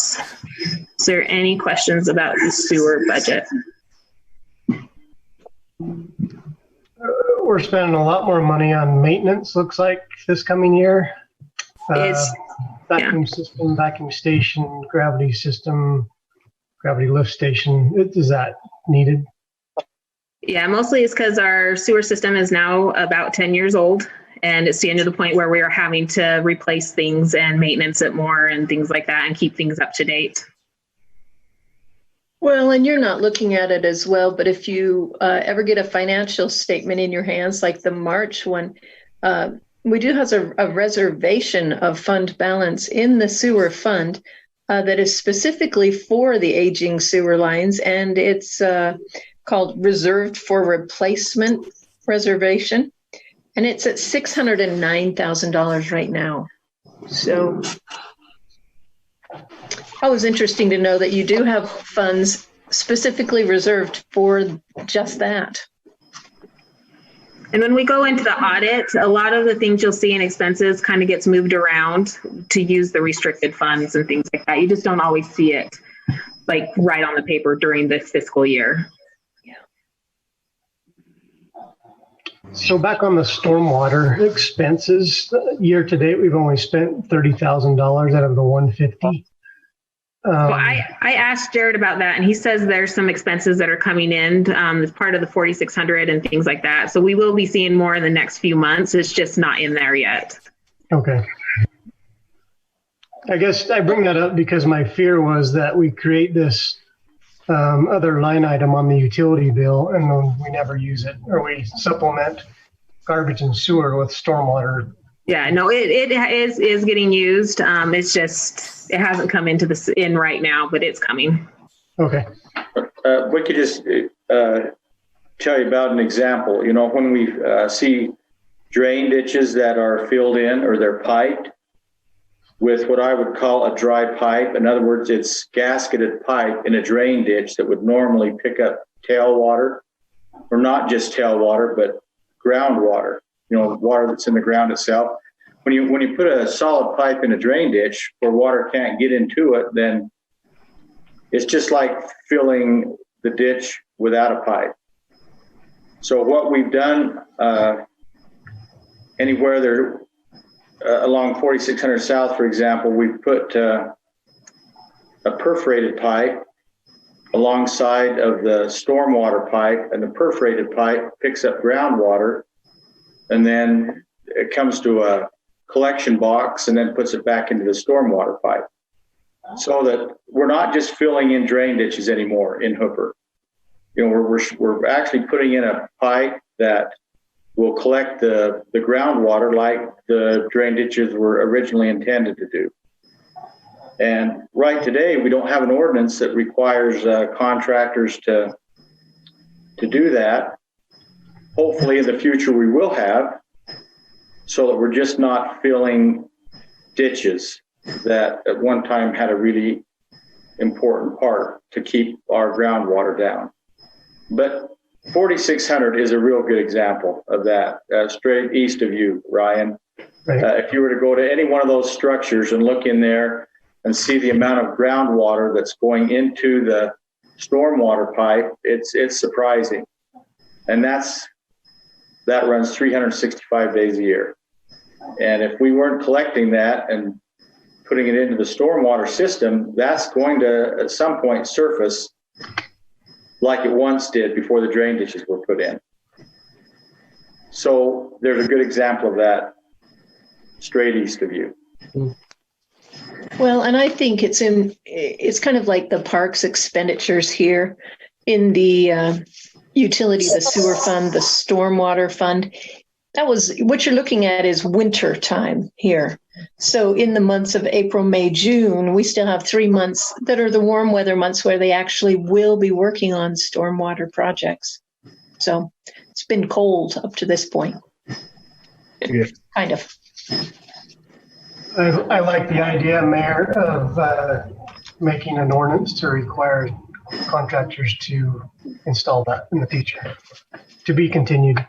Is there any questions about the sewer budget? We're spending a lot more money on maintenance, looks like, this coming year. Vacuum system, vacuum station, gravity system, gravity lift station. Is that needed? Yeah, mostly it's because our sewer system is now about 10 years old. And it's getting to the point where we are having to replace things and maintenance it more and things like that and keep things up to date. Well, and you're not looking at it as well, but if you ever get a financial statement in your hands, like the March one, we do have a reservation of fund balance in the sewer fund that is specifically for the aging sewer lines, and it's called Reserved for Replacement Reservation, and it's at $609,000 right now. So that was interesting to know that you do have funds specifically reserved for just that. And when we go into the audit, a lot of the things you'll see in expenses kind of gets moved around to use the restricted funds and things like that. You just don't always see it like right on the paper during the fiscal year. So back on the stormwater expenses, year to date, we've only spent $30,000 out of the 150. Well, I asked Jared about that, and he says there's some expenses that are coming in as part of the 4,600 and things like that. So we will be seeing more in the next few months. It's just not in there yet. Okay. I guess I bring that up because my fear was that we create this other line item on the utility bill and then we never use it, or we supplement garbage and sewer with stormwater. Yeah, no, it is getting used. It's just, it hasn't come into this in right now, but it's coming. Okay. We could just tell you about an example. You know, when we see drain ditches that are filled in or they're piped with what I would call a dry pipe. In other words, it's gasketed pipe in a drain ditch that would normally pick up tailwater, or not just tailwater, but groundwater, you know, water that's in the ground itself. When you put a solid pipe in a drain ditch where water can't get into it, then it's just like filling the ditch without a pipe. So what we've done anywhere there, along 4600 South, for example, we've put a perforated pipe alongside of the stormwater pipe, and the perforated pipe picks up groundwater, and then it comes to a collection box and then puts it back into the stormwater pipe. so that we're not just filling in drain ditches anymore in Hooper. You know, we're actually putting in a pipe that will collect the groundwater like the drain ditches were originally intended to do. And right today, we don't have an ordinance that requires contractors to do that. Hopefully in the future we will have, so that we're just not filling ditches that at one time had a really important part to keep our groundwater down. But 4600 is a real good example of that, straight east of you, Ryan. Right. If you were to go to any one of those structures and look in there and see the amount of groundwater that's going into the stormwater pipe, it's surprising. And that runs 365 days a year. And if we weren't collecting that and putting it into the stormwater system, that's going to at some point surface like it once did before the drain ditches were put in. So there's a good example of that straight east of you. Well, and I think it's kind of like the parks expenditures here in the utility, the sewer fund, the stormwater fund. That was what you're looking at is winter time here. So in the months of April, May, June, we still have 3 months that are the warm weather months where they actually will be working on stormwater projects. So it's been cold up to this point. Yeah. Kind of. I like the idea, Mayor, of making an ordinance to require contractors to install that in the future. To be continued.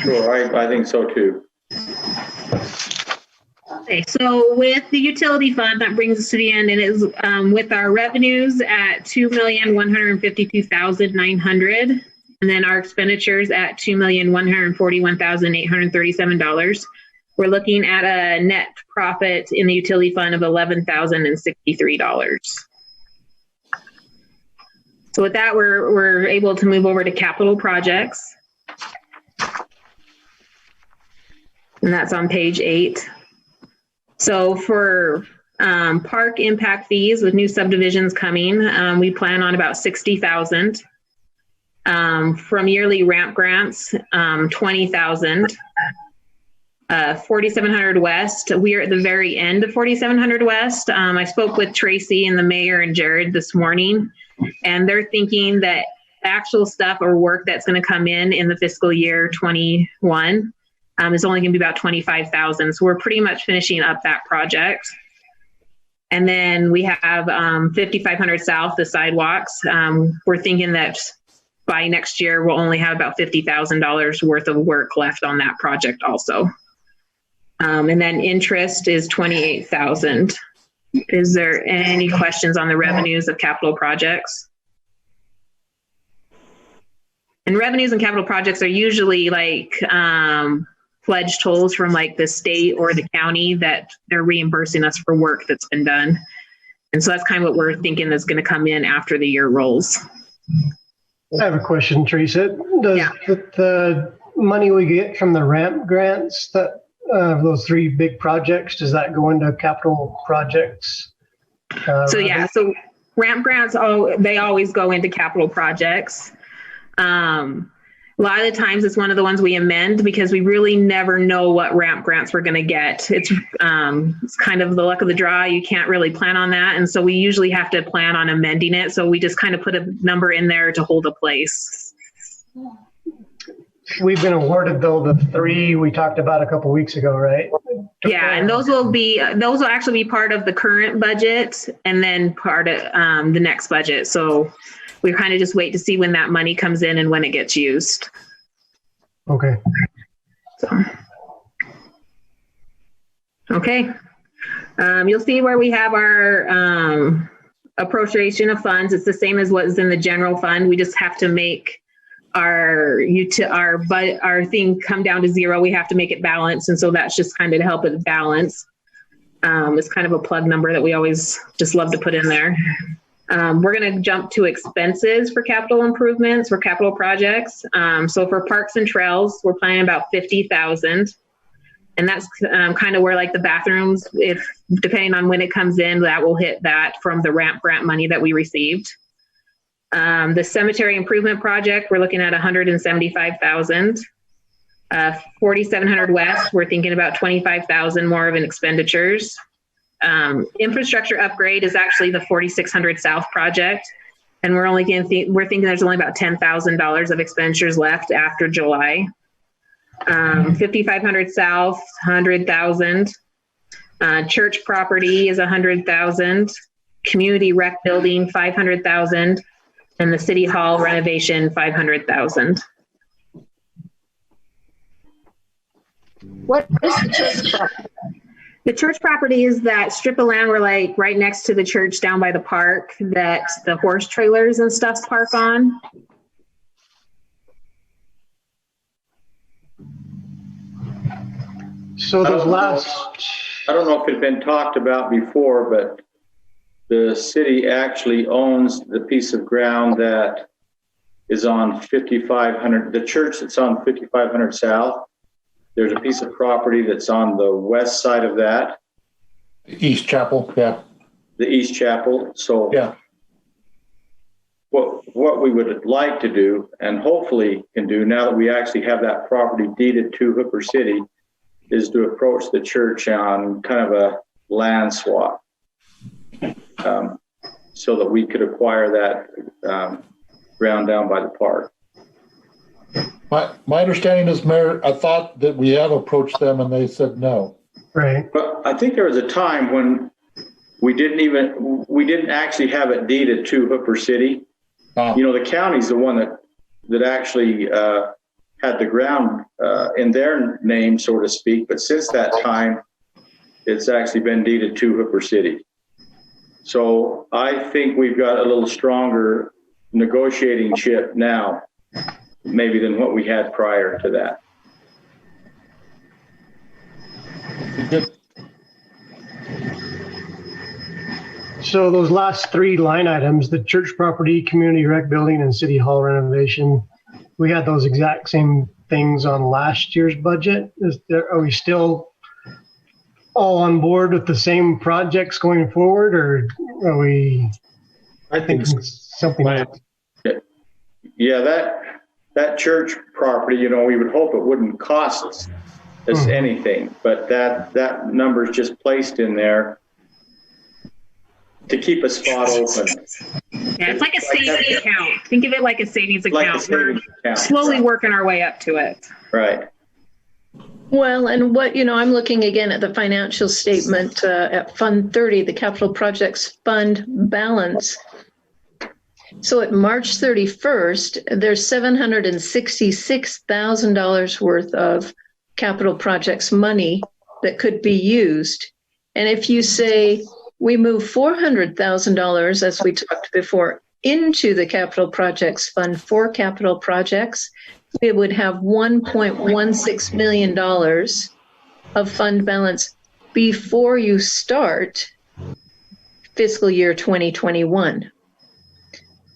Sure, I think so too. Okay, so with the utility fund, that brings us to the end, and it is with our revenues at $2,152,900, and then our expenditures at $2,141,837. We're looking at a net profit in the utility fund of $11,063. So with that, we're able to move over to capital projects. And that's on page 8. So for park impact fees with new subdivisions coming, we plan on about $60,000. From yearly ramp grants, $20,000. 4700 West, we are at the very end of 4700 West. I spoke with Tracy and the mayor and Jared this morning, and they're thinking that actual stuff or work that's going to come in the fiscal year 21 is only going to be about $25,000. So we're pretty much finishing up that project. And then we have 5500 South, the sidewalks. We're thinking that by next year, we'll only have about $50,000 worth of work left on that project also. And then interest is $28,000. Is there any questions on the revenues of capital projects? And revenues and capital projects are usually like pledge tolls from like the state or the county that they're reimbursing us for work that's been done. And so that's kind of what we're thinking that's going to come in after the year rolls. I have a question, Teresa. Does the money we get from the ramp grants, that those 3 big projects, does that go into capital projects? So ramp grants, they always go into capital projects. A lot of the times it's one of the ones we amend because we really never know what ramp grants we're going to get. It's kind of the luck of the draw. You can't really plan on that. And so we usually have to plan on amending it. So we just kind of put a number in there to hold a place. We've been awarded though the 3 we talked about a couple weeks ago, right? Yeah, and those will actually be part of the current budget and then part of the next budget. So we kind of just wait to see when that money comes in and when it gets used. Okay. So. Okay. You'll see where we have our appropriation of funds. It's the same as what is in the general fund. We just have to make our thing come down to 0. We have to make it balance. And so that's just kind of to help it balance. It's kind of a plug number that we always just love to put in there. We're going to jump to expenses for capital improvements, for capital projects. So for parks and trails, we're planning about $50,000. And that's kind of where like the bathrooms, if depending on when it comes in, that will hit that from the ramp grant money that we received. The cemetery improvement project, we're looking at 175,000. 4,700 West, we're thinking about 25,000 more of an expenditures. Infrastructure upgrade is actually the 4,600 South project. And we're only we're thinking there's only about $10,000 of expenditures left after July. 5,500 South, 100,000. Church property is 100,000. Community rec building, 500,000. And the city hall renovation, 500,000. What is the church property? The church property is that strip of land we're like right next to the church down by the park that the horse trailers and stuff park on. So those I don't know if it had been talked about before, but the city actually owns the piece of ground that is on 5,500, the church that's on 5,500 South. There's a piece of property that's on the west side of that. East Chapel, yeah. The East Chapel. So yeah. What we would like to do, and hopefully can do now that we actually have that property deeded to Hooper City, is to approach the church on kind of a land swap, so that we could acquire that ground down by the park. My understanding is, Mayor, I thought that we have approached them and they said no. right. But I think there was a time when we didn't actually have it deeded to Hooper City. You know, the county's the one that actually had the ground in their name, so to speak. But since that time, it's actually been deeded to Hooper City. So I think we've got a little stronger negotiating chip now, maybe than what we had prior to that. Good. So those last three line items, the church property, community rec building, and city hall renovation, we had those exact same things on last year's budget. Are we still all on board with the same projects going forward, or are we I think so. something else? Yeah, that church property, you know, we would hope it wouldn't cost us anything, but that number is just placed in there to keep a spot open. Yeah, it's like a savings account. Think of it like a savings account. Like a savings account. Slowly working our way up to it. Right. Well, and I'm looking again at the financial statement at Fund 30, the Capital Projects Fund balance. So at March 31st, there's $766,000 worth of capital projects money that could be used. And if you say we move $400,000, as we talked before, into the Capital Projects Fund for capital projects, we would have $1.16 million of fund balance before you start fiscal year 2021.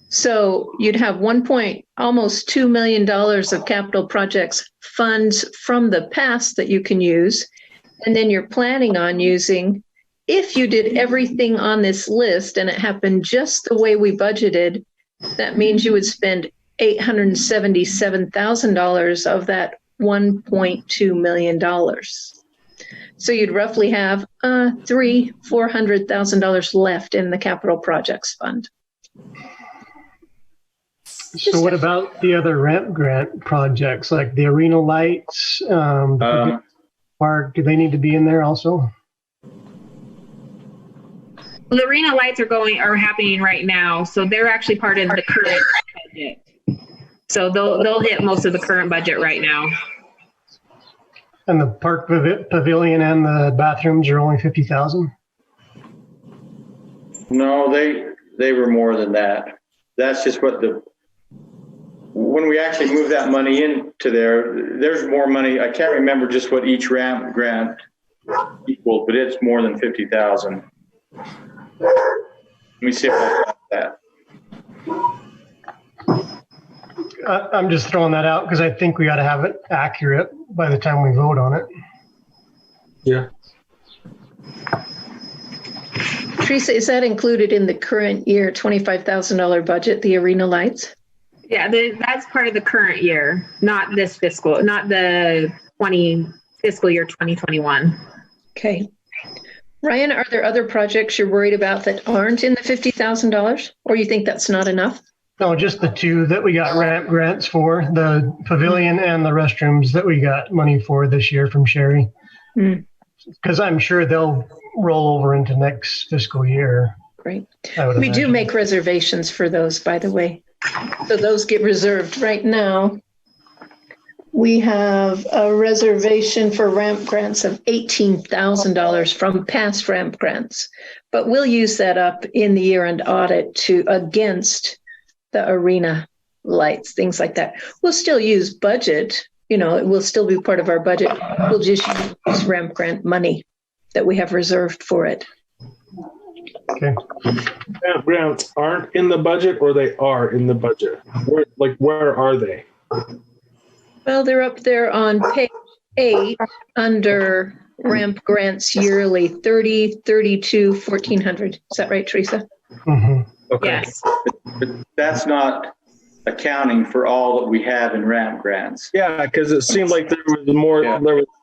So you'd have almost $2 million of capital projects funds from the past that you can use. And then you're planning on using, if you did everything on this list and it happened just the way we budgeted, that means you would spend $877,000 of that $1.2 million. So you'd roughly have $400,000 left in the capital projects fund. So what about the other ramp grant projects, like the arena lights, the park? Do they need to be in there also? Well, the arena lights are happening right now, so they're actually part of the current budget. So they'll hit most of the current budget right now. And the park pavilion and the bathrooms are only 50,000. No, they were more than that. That's just when we actually move that money into there's more money. I can't remember just what each ramp grant equals, but it's more than 50,000. Let me see if I got that. I'm just throwing that out because I think we got to have it accurate by the time we vote on it. Yeah. Teresa, is that included in the current year $25,000 budget, the arena lights? Yeah, that's part of the current year, not this fiscal, not the fiscal year 2021. Okay. Ryan, are there other projects you're worried about that aren't in the $50,000, or you think that's not enough? No, just the two that we got ramp grants for, the pavilion and the restrooms that we got money for this year from Sherry. Because I'm sure they'll roll over into next fiscal year. Great. We do make reservations for those, by the way. So those get reserved right now. We have a reservation for ramp grants of $18,000 from past ramp grants, but we'll use that up in the year-end audit against the arena lights, things like that. We'll still use budget, it will still be part of our budget. We'll just use ramp grant money that we have reserved for it. Okay. Ramp grants aren't in the budget, or they are in the budget? Where are they? Well, they're up there on page 8 under ramp grants yearly, 30, 32, 1,400. Is that right, Teresa? Mm-hmm. Okay. Yes. But that's not accounting for all that we have in ramp grants. Yeah, because it seemed like there was more. Yeah.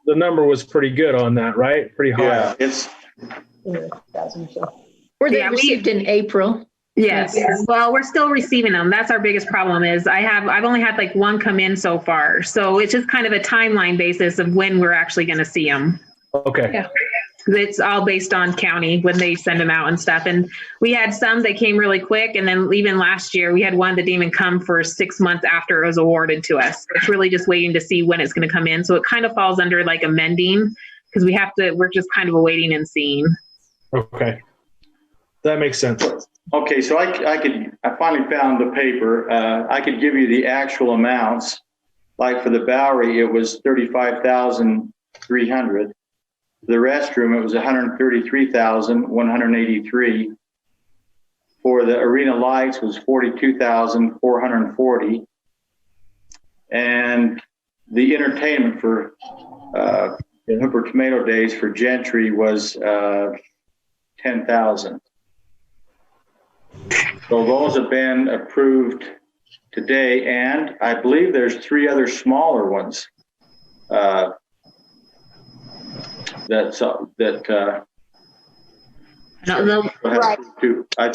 The number was pretty good on that, right? Pretty high. Yeah, it's Were they Yeah, received in April? Yes. Well, we're still receiving them. That's our biggest problem is I've only had like one come in so far. So it's just kind of a timeline basis of when we're actually going to see them. Okay. Yeah. It's all based on county when they send them out and stuff. And we had some that came really quick. And then even last year, we had one that didn't even come for 6 months after it was awarded to us. It's really just waiting to see when it's going to come in. So it kind of falls under like amending because we're just kind of waiting and seeing. Okay. That makes sense. okay. So I finally found the paper. I could give you the actual amounts. Like for the Bowery, it was 35,300. The restroom, it was 133,183. For the arena lights was 42,440. And the entertainment for Hooper Tomato Days for Gentry was 10,000. So those have been approved today, and I believe there's 3 other smaller ones. I don't know. Right. I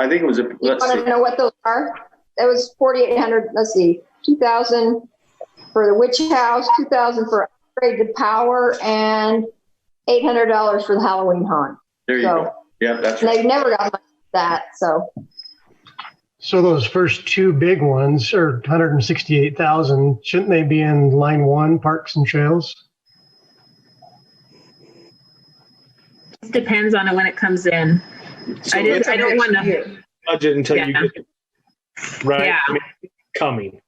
think it was You want to know what those are? That was 4,800. Let's see, 2,000 for the Witch House, 2,000 for Upgrade to Power, and $800 for the Halloween haunt. There you go. Yeah, that's right. They've never got much of that. So those first 2 big ones are 168,000. Shouldn't they be in line 1, Parks and Trails? It depends on it when it comes in. So I don't want to. budget until you get it. Right? Yeah. I mean, it's coming.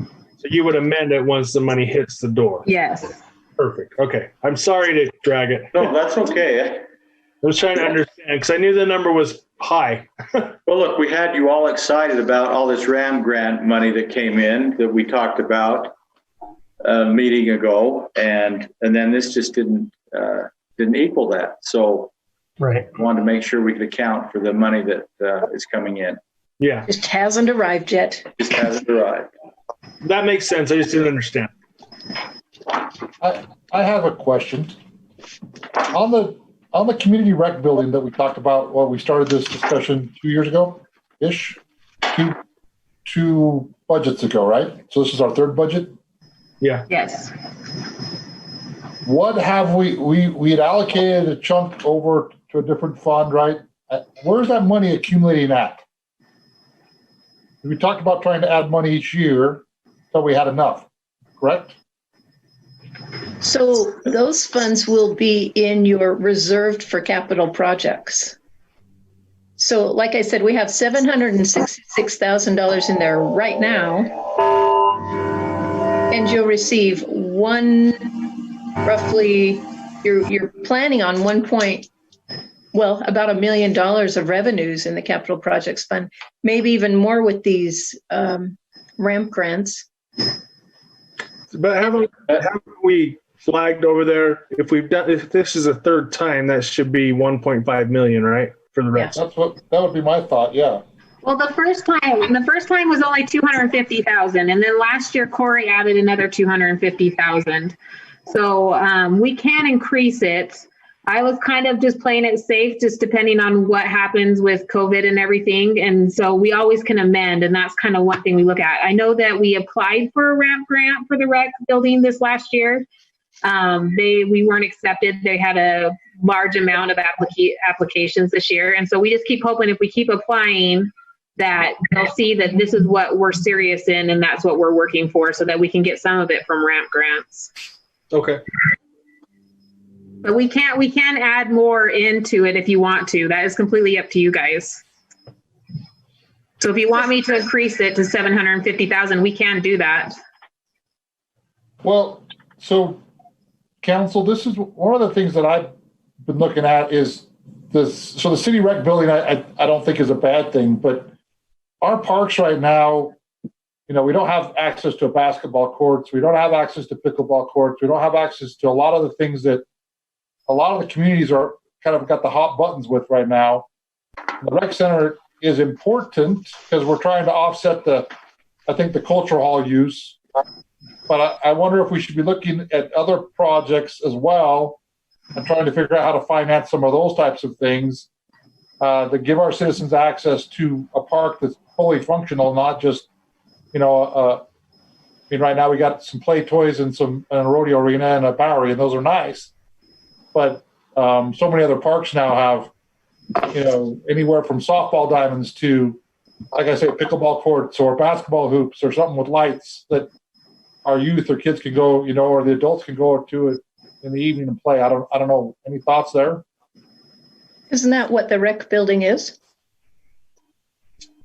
So you would amend it once the money hits the door. Yes. Perfect. Okay. I'm sorry to drag it. No, that's okay. I was trying to understand because I knew the number was high. Well, look, we had you all excited about all this RAM grant money that came in that we talked about a meeting ago, and then this just didn't equal that. So Right. I wanted to make sure we could account for the money that is coming in. Yeah. Just hasn't arrived yet. Just hasn't arrived. That makes sense. I just didn't understand. I have a question. On the community rec building that we talked about when we started this discussion 2 years ago-ish, two budgets ago, right? So this is our 3rd budget? Yeah. Yes. What have we had allocated a chunk over to a different fund, right? Where's that money accumulating at? We talked about trying to add money each year until we had enough, correct? So those funds will be in your reserved for capital projects. So like I said, we have $766,000 in there right now. And you'll receive roughly, you're planning on about $1 million of revenues in the capital projects fund, maybe even more with these ramp grants. But haven't we flagged over there. If this is a third time, that should be 1.5 million, right? For the rest. That would be my thought. Yeah. Well, the first time was only 250,000, and then last year Corey added another 250,000. So we can increase it. I was kind of just playing it safe, just depending on what happens with COVID and everything. And so we always can amend, and that's kind of one thing we look at. I know that we applied for a ramp grant for the rec building this last year. We weren't accepted. They had a large amount of applications this year. And so we just keep hoping if we keep applying that they'll see that this is what we're serious in and that's what we're working for, so that we can get some of it from ramp grants. Okay. But we can add more into it if you want to. That is completely up to you guys. So if you want me to increase it to 750,000, we can do that. Well, so council, this is one of the things that I've been looking at is this. So the city rec building, I don't think is a bad thing, but our parks right now, you know, we don't have access to basketball courts. We don't have access to pickleball courts. We don't have access to a lot of the things that a lot of the communities are kind of got the hot buttons with right now. The rec center is important because we're trying to offset the cultural hall use. But I wonder if we should be looking at other projects as well and trying to figure out how to finance some of those types of things that give our citizens access to a park that's fully functional, not just, you know, right now we got some play toys and a rodeo arena and a Bowery, and those are nice. But so many other parks now have, you know, anywhere from softball diamonds to, like I say, pickleball courts or basketball hoops or something with lights that our youth or kids can go, you know, or the adults can go to it in the evening and play. I don't know. Any thoughts there? Isn't that what the rec building is?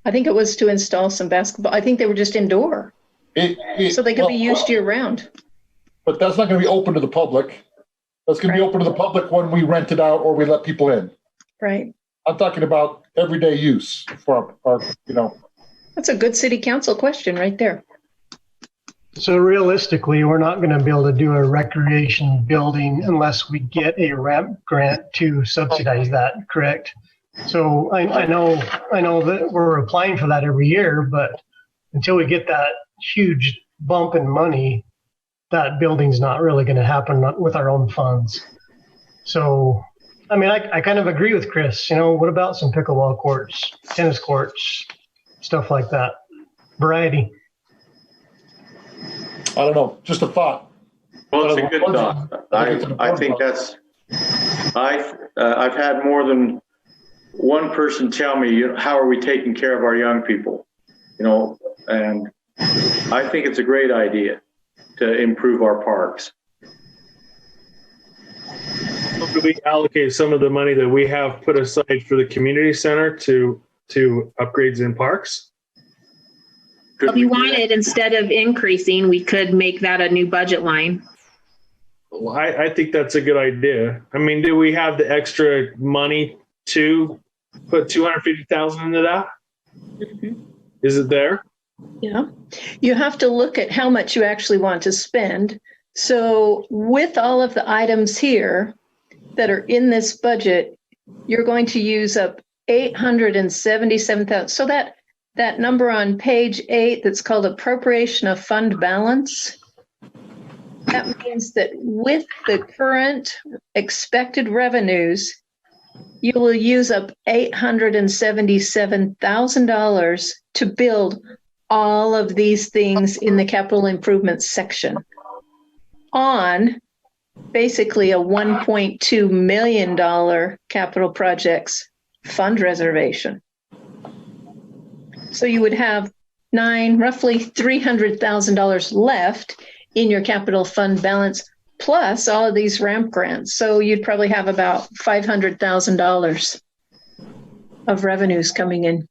I think it was to install some basketball. I think they were just indoor. So they could be used year round. But that's not going to be open to the public. That's going to be open to the public when we rent it out or we let people in. Right. I'm talking about everyday use for our, you know. That's a good city council question right there. So realistically, we're not going to be able to do a recreation building unless we get a ramp grant to subsidize that, correct? So I know that we're applying for that every year, but until we get that huge bump in money, that building's not really going to happen with our own funds. So, I mean, I kind of agree with Chris. You know, what about some pickleball courts, tennis courts, stuff like that? Variety. I don't know. Just a thought. Well, it's a good thought. I think that's. I've had more than one person tell me, you know, how are we taking care of our young people? You know, and I think it's a great idea to improve our parks. Do we allocate some of the money that we have put aside for the community center to upgrades in parks? If you wanted, instead of increasing, we could make that a new budget line. Well, I think that's a good idea. I mean, do we have the extra money to put 250,000 into that? Mm-hmm. Is it there? Yeah. You have to look at how much you actually want to spend. So with all of the items here that are in this budget, you're going to use up 877,000. So that number on page 8 that's called appropriation of fund balance, that means that with the current expected revenues, you will use up $877,000 to build all of these things in the capital improvements section on basically a $1.2 million capital projects fund reservation. So you would have roughly $300,000 left in your capital fund balance, plus all of these ramp grants. So you'd probably have about $500,000 of revenues coming in.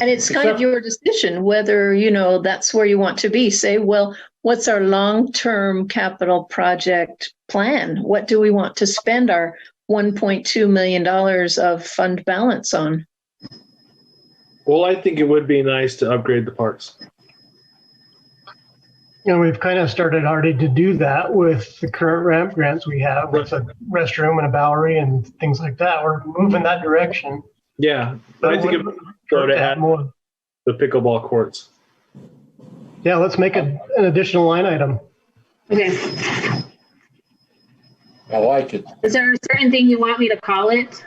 And it's kind of your decision whether, you know, that's where you want to be. Say, well, what's our long-term capital project plan? What do we want to spend our $1.2 million of fund balance on? Well, I think it would be nice to upgrade the parks. And we've kind of started already to do that with the current ramp grants we have with a restroom and a Bowery and things like that. We're moving that direction. Yeah, But I think it would go to add more. the pickleball courts. Yeah, let's make an additional line item. Okay. I like it. Is there a certain thing you want me to call it?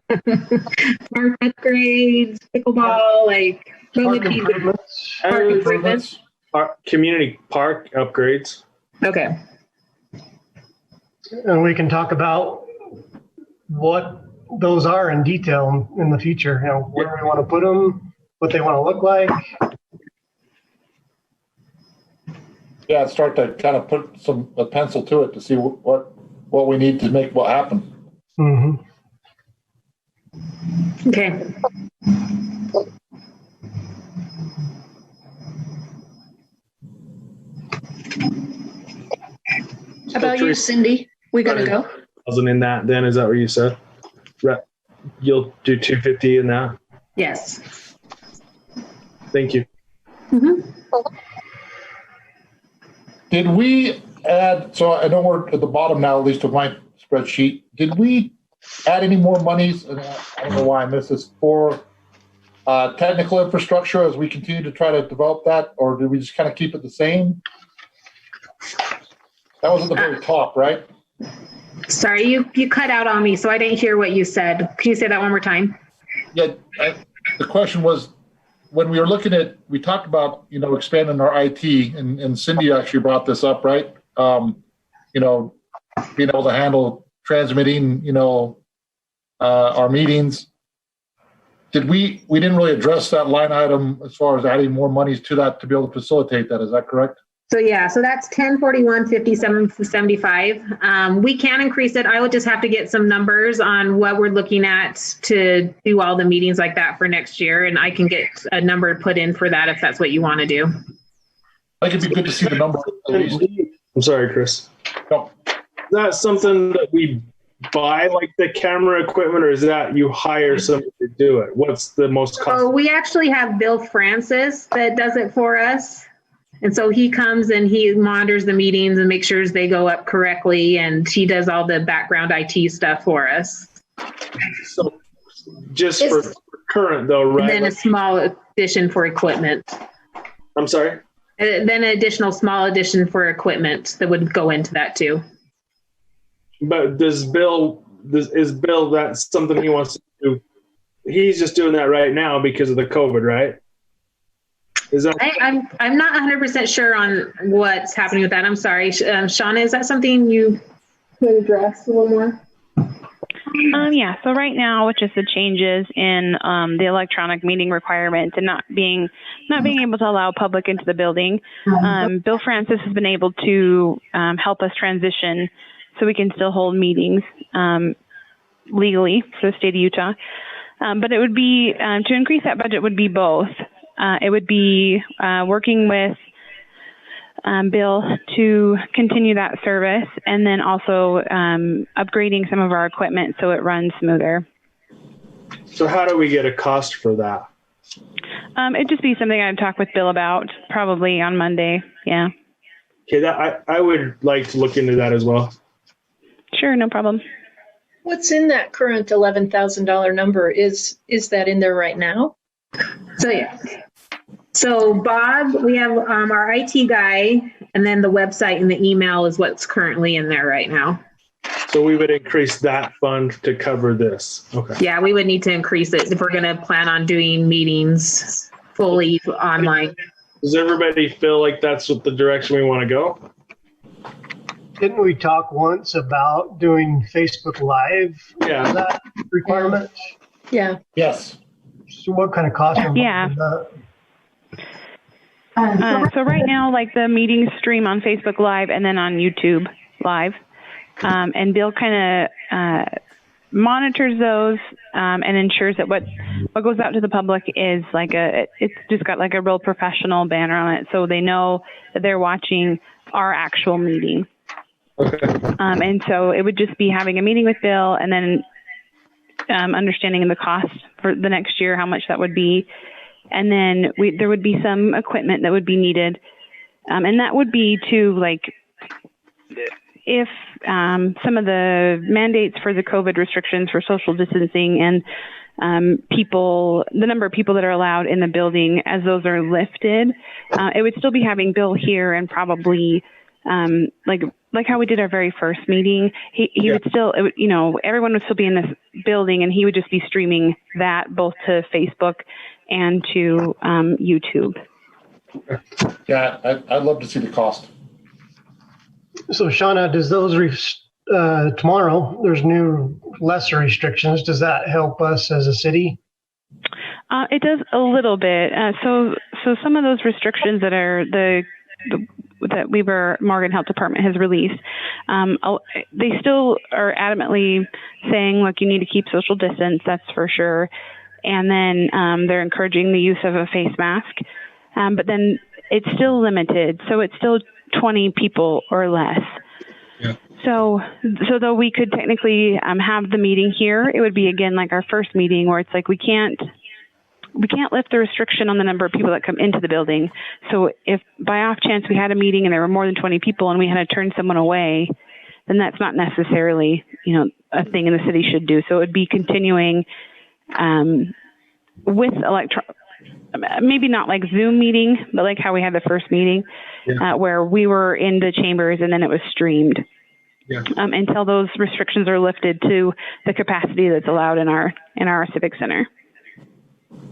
Park upgrades, pickleball, like Park improvements. Park improvements. Community park upgrades. Okay. And we can talk about what those are in detail in the future. You know, where we want to put them, what they want to look like. Yeah, start to kind of put a pencil to it to see what we need to make what happen. Mm-hmm. Okay. How about you, Cindy? We gotta go. Wasn't in that then, is that what you said? You'll do 250 in that? Yes. Thank you. Mm-hmm. Did we add, so I know we're at the bottom now, at least of my spreadsheet. Did we add any more monies? And I don't know why I missed this, for technical infrastructure as we continue to try to develop that, or did we just kind of keep it the same? That was at the very top, right? Sorry, you cut out on me, so I didn't hear what you said. Can you say that one more time? Yeah, the question was, when we were looking at, we talked about, expanding our IT, and Cindy actually brought this up, right? Being able to handle transmitting, our meetings. We didn't really address that line item as far as adding more monies to that to be able to facilitate that. Is that correct? So that's 1041.57.75. We can increase it. I would just have to get some numbers on what we're looking at to do all the meetings like that for next year, and I can get a number put in for that if that's what you want to do. I think it'd be good to see the number. I'm sorry, Chris. No. Is that something that we buy, like the camera equipment, or is that you hire somebody to do it? What's the most cost? So we actually have Bill Francis that does it for us. And so he comes and he monitors the meetings and makes sure they go up correctly, and he does all the background IT stuff for us. So just for current though, right? And then a small addition for equipment. I'm sorry? Then an additional small addition for equipment that would go into that too. But is Bill, that's something he wants to do? He's just doing that right now because of the COVID, right? Is that? I'm not 100% sure on what's happening with that. I'm sorry. Shauna, is that something you could address a little more? Yeah. So right now, with just the changes in the electronic meeting requirements and not being able to allow public into the building, Bill Francis has been able to help us transition so we can still hold meetings legally for the state of Utah. But it would be to increase that budget would be both. It would be working with Bill to continue that service, and then also upgrading some of our equipment so it runs smoother. So how do we get a cost for that? It'd just be something I'd talk with Bill about probably on Monday. Yeah. Okay, I would like to look into that as well. Sure, no problem. What's in that current $11,000 number? Is that in there right now? So yeah. So Bob, we have our IT guy, and then the website and the email is what's currently in there right now. So we would increase that fund to cover this. Okay. Yeah, we would need to increase it if we're going to plan on doing meetings fully online. Does everybody feel like that's what the direction we want to go? Didn't we talk once about doing Facebook Live? Yeah. Is that requirement? Yeah. Yes. So what kind of cost? Yeah. So right now, like the meetings stream on Facebook Live and then on YouTube Live. And Bill kind of monitors those and ensures that what goes out to the public is it's just got like a real professional banner on it, so they know that they're watching our actual meeting. Okay. And so it would just be having a meeting with Bill, and then understanding the cost for the next year, how much that would be. And then there would be some equipment that would be needed And that would be to like, if some of the mandates for the COVID restrictions for social distancing and the number of people that are allowed in the building, as those are lifted, it would still be having Bill here and probably like how we did our very first meeting. He would still, everyone would still be in this building, and he would just be streaming that both to Facebook and to YouTube. Yeah, I'd love to see the cost. So Shauna, does those tomorrow? There's new lesser restrictions. Does that help us as a city? It does a little bit. So some of those restrictions that are that Weber Morgan Health Department has released, they still are adamantly saying, look, you need to keep social distance. That's for sure. And then they're encouraging the use of a face mask. But then it's still limited. So it's still 20 people or less. Yeah. So though we could technically have the meeting here, it would be again like our first meeting where it's like we can't lift the restriction on the number of people that come into the building. So if by off chance we had a meeting and there were more than 20 people and we had to turn someone away, then that's not necessarily, a thing in the city should do. So it would be continuing with maybe not like Zoom meeting, but like how we had the first meeting, where we were in the chambers and then it was streamed. Yeah. Until those restrictions are lifted to the capacity that's allowed in our civic center.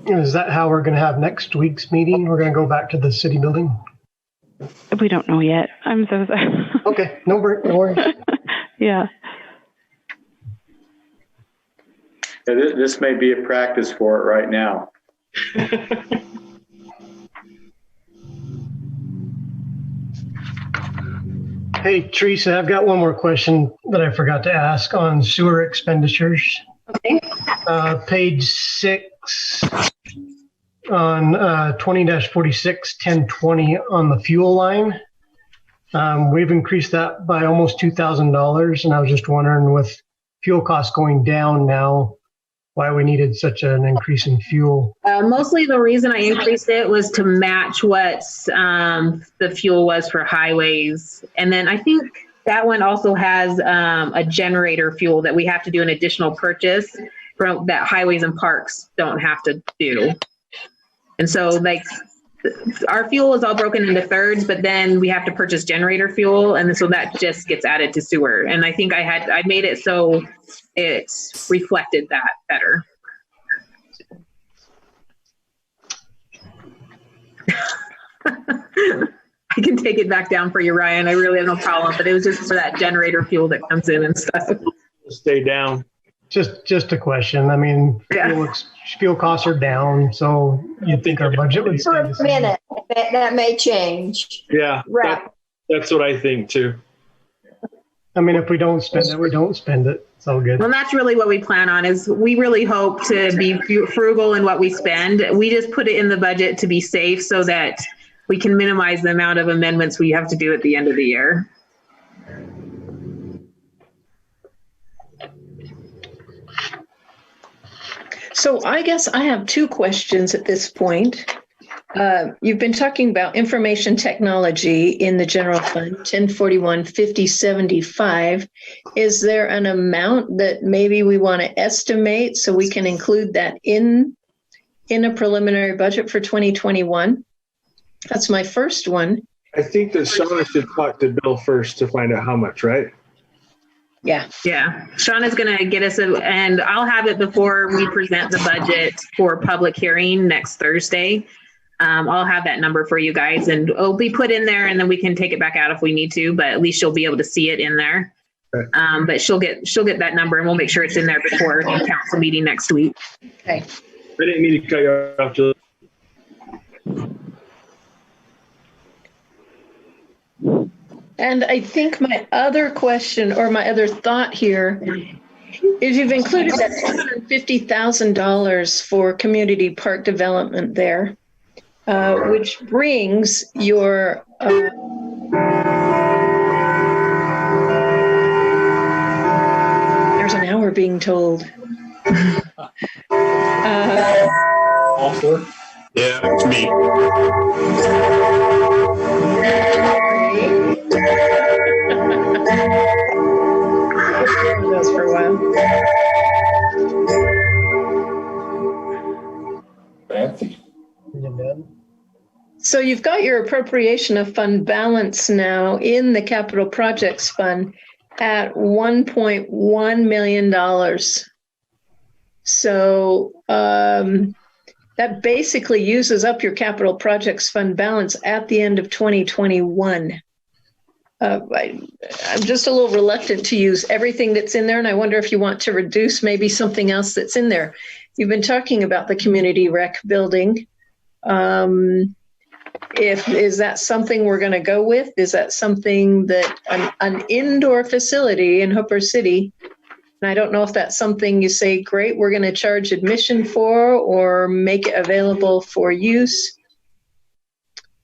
Is that how we're going to have next week's meeting? We're going to go back to the city building? We don't know yet. I'm so sorry. Okay, no worries. Yeah. This may be a practice for it right now. Hey, Teresa, I've got one more question that I forgot to ask on sewer expenditures. Okay. Page 6 on 20-46, 1020 on the fuel line. We've increased that by almost $2,000, and I was just wondering, with fuel costs going down now, why we needed such an increase in fuel. Mostly the reason I increased it was to match what the fuel was for highways. And then I think that one also has a generator fuel that we have to do an additional purchase from that highways and parks don't have to do. And so like our fuel is all broken into thirds, but then we have to purchase generator fuel. And so that just gets added to sewer. And I think I made it so it reflected that better. I can take it back down for you, Ryan. I really have no problem, but it was just for that generator fuel that comes in and stuff. Stay down. Just a question. I mean, fuel costs are down, so you'd think our budget would stay the For a same. minute, that may change. Yeah, Right. that's what I think too. I mean, if we don't spend it, we don't spend it. It's all good. Well, that's really what we plan on. Is we really hope to be frugal in what we spend. We just put it in the budget to be safe so that we can minimize the amount of amendments we have to do at the end of the year. So I guess I have two questions at this point. You've been talking about information technology in the general fund, 1041, 5075. Is there an amount that maybe we want to estimate so we can include that in a preliminary budget for 2021? That's my first one. I think that Shauna should talk to Bill first to find out how much, right? Yeah. Yeah. Shauna's going to get us, and I'll have it before we present the budget for public hearing next Thursday. I'll have that number for you guys, and it'll be put in there, and then we can take it back out if we need to, but at least you'll be able to see it in there. Okay. But she'll get that number, and we'll make sure it's in there before the council meeting next week. Okay. I didn't mean to cut you off, Julie. And I think my other question or my other thought here is you've included that $250,000 for community park development there, which brings your there's an hour being told. Also, Yeah, it's me. Fancy. So you've got your appropriation of fund balance now in the capital projects fund at $1.1 million. So that basically uses up your capital projects fund balance at the end of 2021. I'm just a little reluctant to use everything that's in there, and I wonder if you want to reduce maybe something else that's in there. You've been talking about the community rec building. Is that something we're going to go with? Is that something that an indoor facility in Hooper City? And I don't know if that's something you say, great, we're going to charge admission for or make it available for use.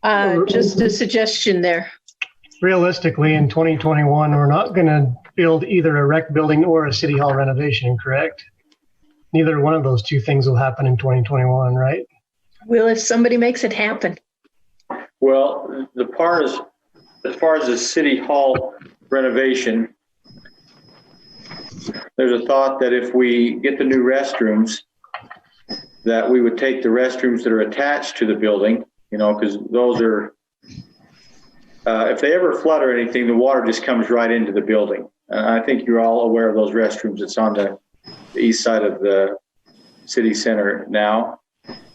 Just a suggestion there. Realistically, in 2021, we're not going to build either a rec building or a city hall renovation, correct? Neither one of those two things will happen in 2021, right? Well, if somebody makes it happen. Well, as far as the city hall renovation, there's a thought that if we get the new restrooms, that we would take the restrooms that are attached to the building, because those are, if they ever flood or anything, the water just comes right into the building. I think you're all aware of those restrooms. It's on the east side of the city center now.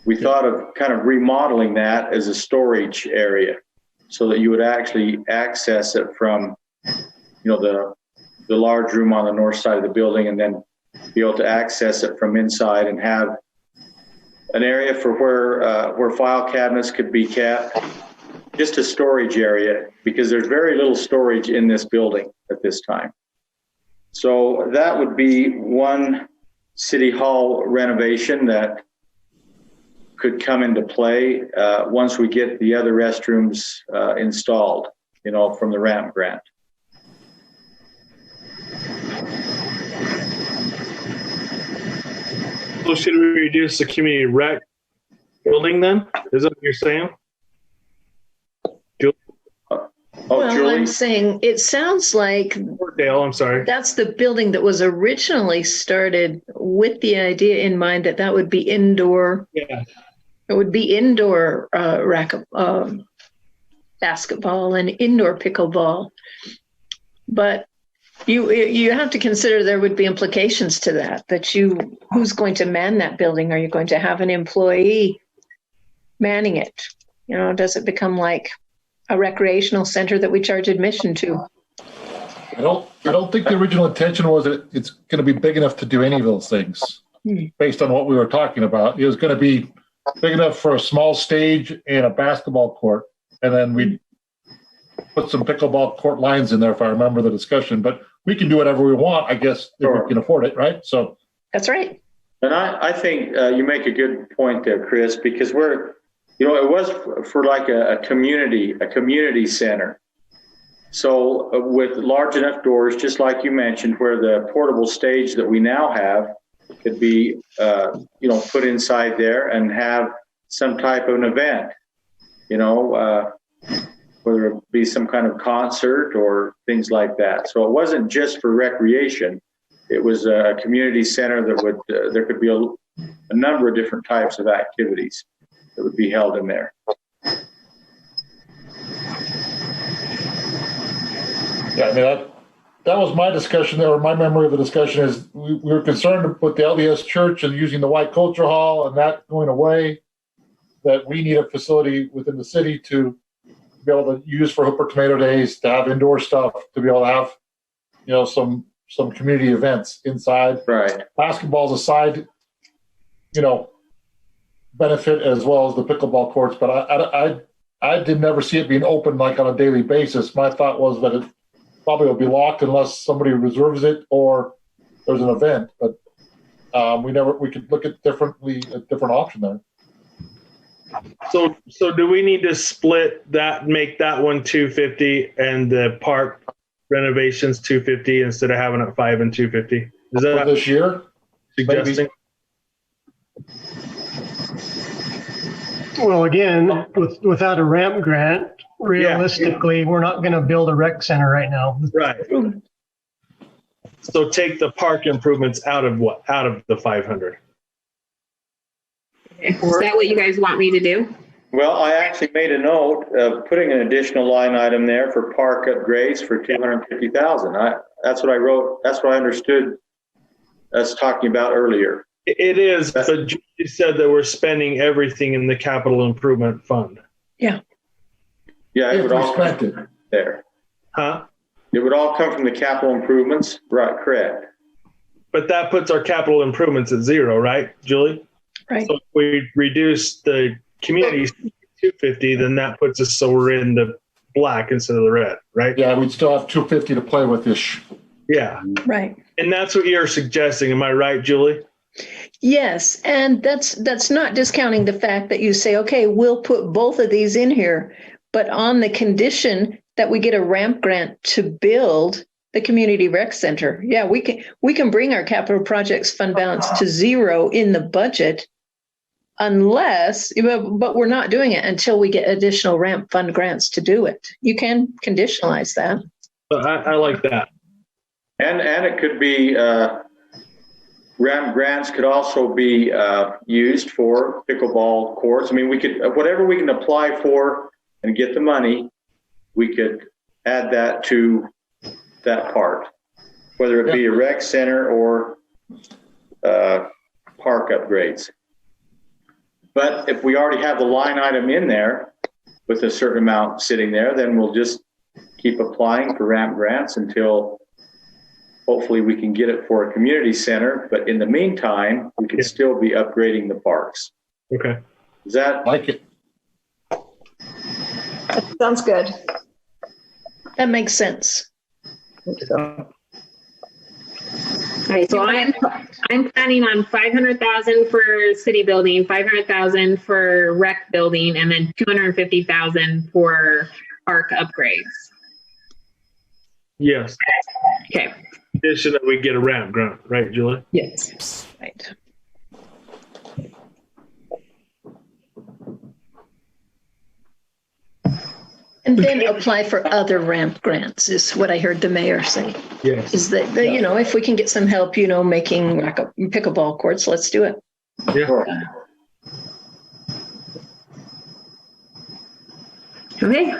We thought of kind of remodeling that as a storage area so that you would actually access it from, the large room on the north side of the building, and then be able to access it from inside and have an area for where file cabinets could be kept, just a storage area, because there's very little storage in this building at this time. So that would be one city hall renovation that could come into play once we get the other restrooms installed, from the ramp grant. So should we reduce the community rec building then? Is that what you're saying? Well, Julie? I'm saying it sounds like Dale, I'm sorry. that's the building that was originally started with the idea in mind that would be indoor. Yeah. It would be indoor basketball and indoor pickleball. But you have to consider there would be implications to that who's going to man that building? Are you going to have an employee manning it? Does it become like a recreational center that we charge admission to? I don't think the original intention was that it's going to be big enough to do any of those things. Based on what we were talking about, it was going to be big enough for a small stage and a basketball court, and then we put some pickleball court lines in there, if I remember the discussion. But we can do whatever we want, I guess, if we can afford it, right? So that's right. And I think you make a good point there, Chris, because it was for like a community center. So with large enough doors, just like you mentioned, where the portable stage that we now have could be, put inside there and have some type of an event, whether it be some kind of concert or things like that. So it wasn't just for recreation. It was a community center that there could be a number of different types of activities that would be held in there. Yeah, I mean, that was my discussion there, or my memory of the discussion is we were concerned with the LDS church and using the White Culture Hall and that going away, that we need a facility within the city to be able to use for Hooper Tomato Days, to have indoor stuff, to be able to have, some community events inside. Right. Basketball's a side, benefit as well as the pickleball courts, but I did never see it being open like on a daily basis. My thought was that it probably will be locked unless somebody reserves it or there's an event, but we could look at a different option there. So do we need to split that, make that one 250 and the park renovations 250 instead of having it 5 and 250? Is that for this year? Suggesting? Well, again, without a ramp grant, realistically, we're not going to build a rec center right now. Right. So take the park improvements out of what? Out of the 500. Is that what you guys want me to do? Well, I actually made a note of putting an additional line item there for park upgrades for 250,000. That's what I wrote. That's what I understood us talking about earlier. It is, but you said that we're spending everything in the capital improvement fund. Yeah. Yeah, it If would we all spent come it. there. Huh? It would all come from the capital improvements, right? Correct. But that puts our capital improvements at zero, right, Julie? Right. So if we reduce the community 250, then that puts us so we're in the black instead of the red, right? Yeah, we'd still have 250 to play with this. Yeah. Right. And that's what you're suggesting. Am I right, Julie? Yes, and that's not discounting the fact that you say, okay, we'll put both of these in here, but on the condition that we get a ramp grant to build the community rec center. Yeah, we can bring our capital projects fund balance to zero in the budget unless, but we're not doing it until we get additional ramp fund grants to do it. You can conditionalize that. I like that. And it could be, ramp grants could also be used for pickleball courts. I mean, we could, whatever we can apply for and get the money, we could add that to that part, whether it be a rec center or park upgrades. But if we already have the line item in there with a certain amount sitting there, then we'll just keep applying for ramp grants until hopefully we can get it for a community center. But in the meantime, we could still be upgrading the parks. Okay. Is that? Like it. That sounds good. That makes sense. Okay, so I'm planning on 500,000 for city building, 500,000 for rec building, and then 250,000 for park upgrades. Yes. Okay. Addition that we get a ramp grant, right, Julie? Yes. Right. And then apply for other ramp grants is what I heard the mayor say. Yes. Is that, if we can get some help, making like a pickleball courts, let's do it. Yeah. Okay.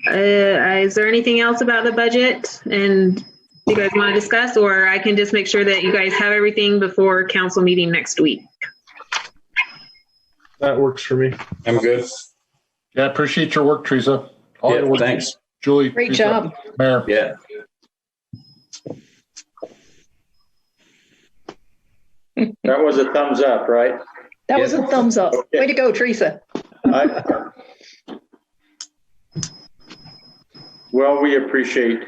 Is there anything else about the budget and you guys want to discuss, or I can just make sure that you guys have everything before council meeting next week? That works for me. I'm good. Yeah, appreciate your work, Teresa. All Yeah, your work. thanks. Julie. Great Teresa, job. Mayor. Yeah. That was a thumbs up, right? That was a thumbs up. Okay. Way to go, Teresa. Well, we appreciate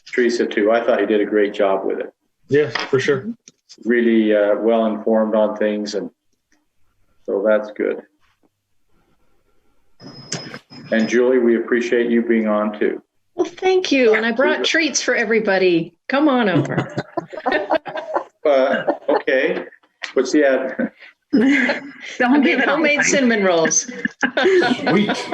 Teresa too. I thought you did a great job with it. Yes, for sure. Really well informed on things, and so that's good. And Julie, we appreciate you being on too. Well, thank you. And I brought treats for everybody. Come on over. Okay. What's the ad? Don't give it homemade cinnamon rolls. Sweet.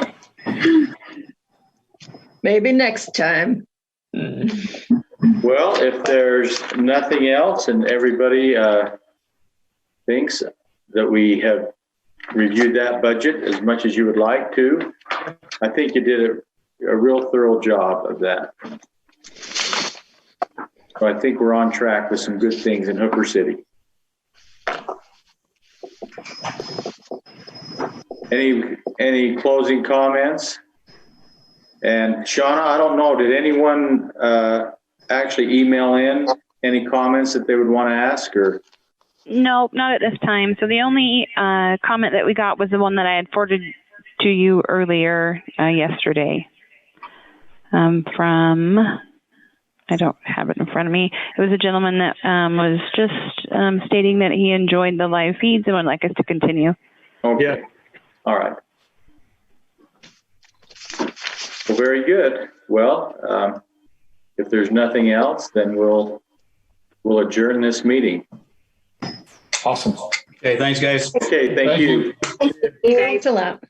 Maybe next time. Well, if there's nothing else and everybody thinks that we have reviewed that budget as much as you would like to, I think you did a real thorough job of that. So I think we're on track with some good things in Hooper City. Any closing comments? And Shauna, I don't know, did anyone actually email in any comments that they would want to ask, or? No, not at this time. So the only comment that we got was the one that I had forwarded to you earlier yesterday from, I don't have it in front of me. It was a gentleman that was just stating that he enjoyed the live feeds and would like us to continue. Okay. Yeah. All right. Well, very good. Well, if there's nothing else, then we'll adjourn this meeting. Awesome. Okay, thanks, guys. Okay, thank you. Thanks a lot.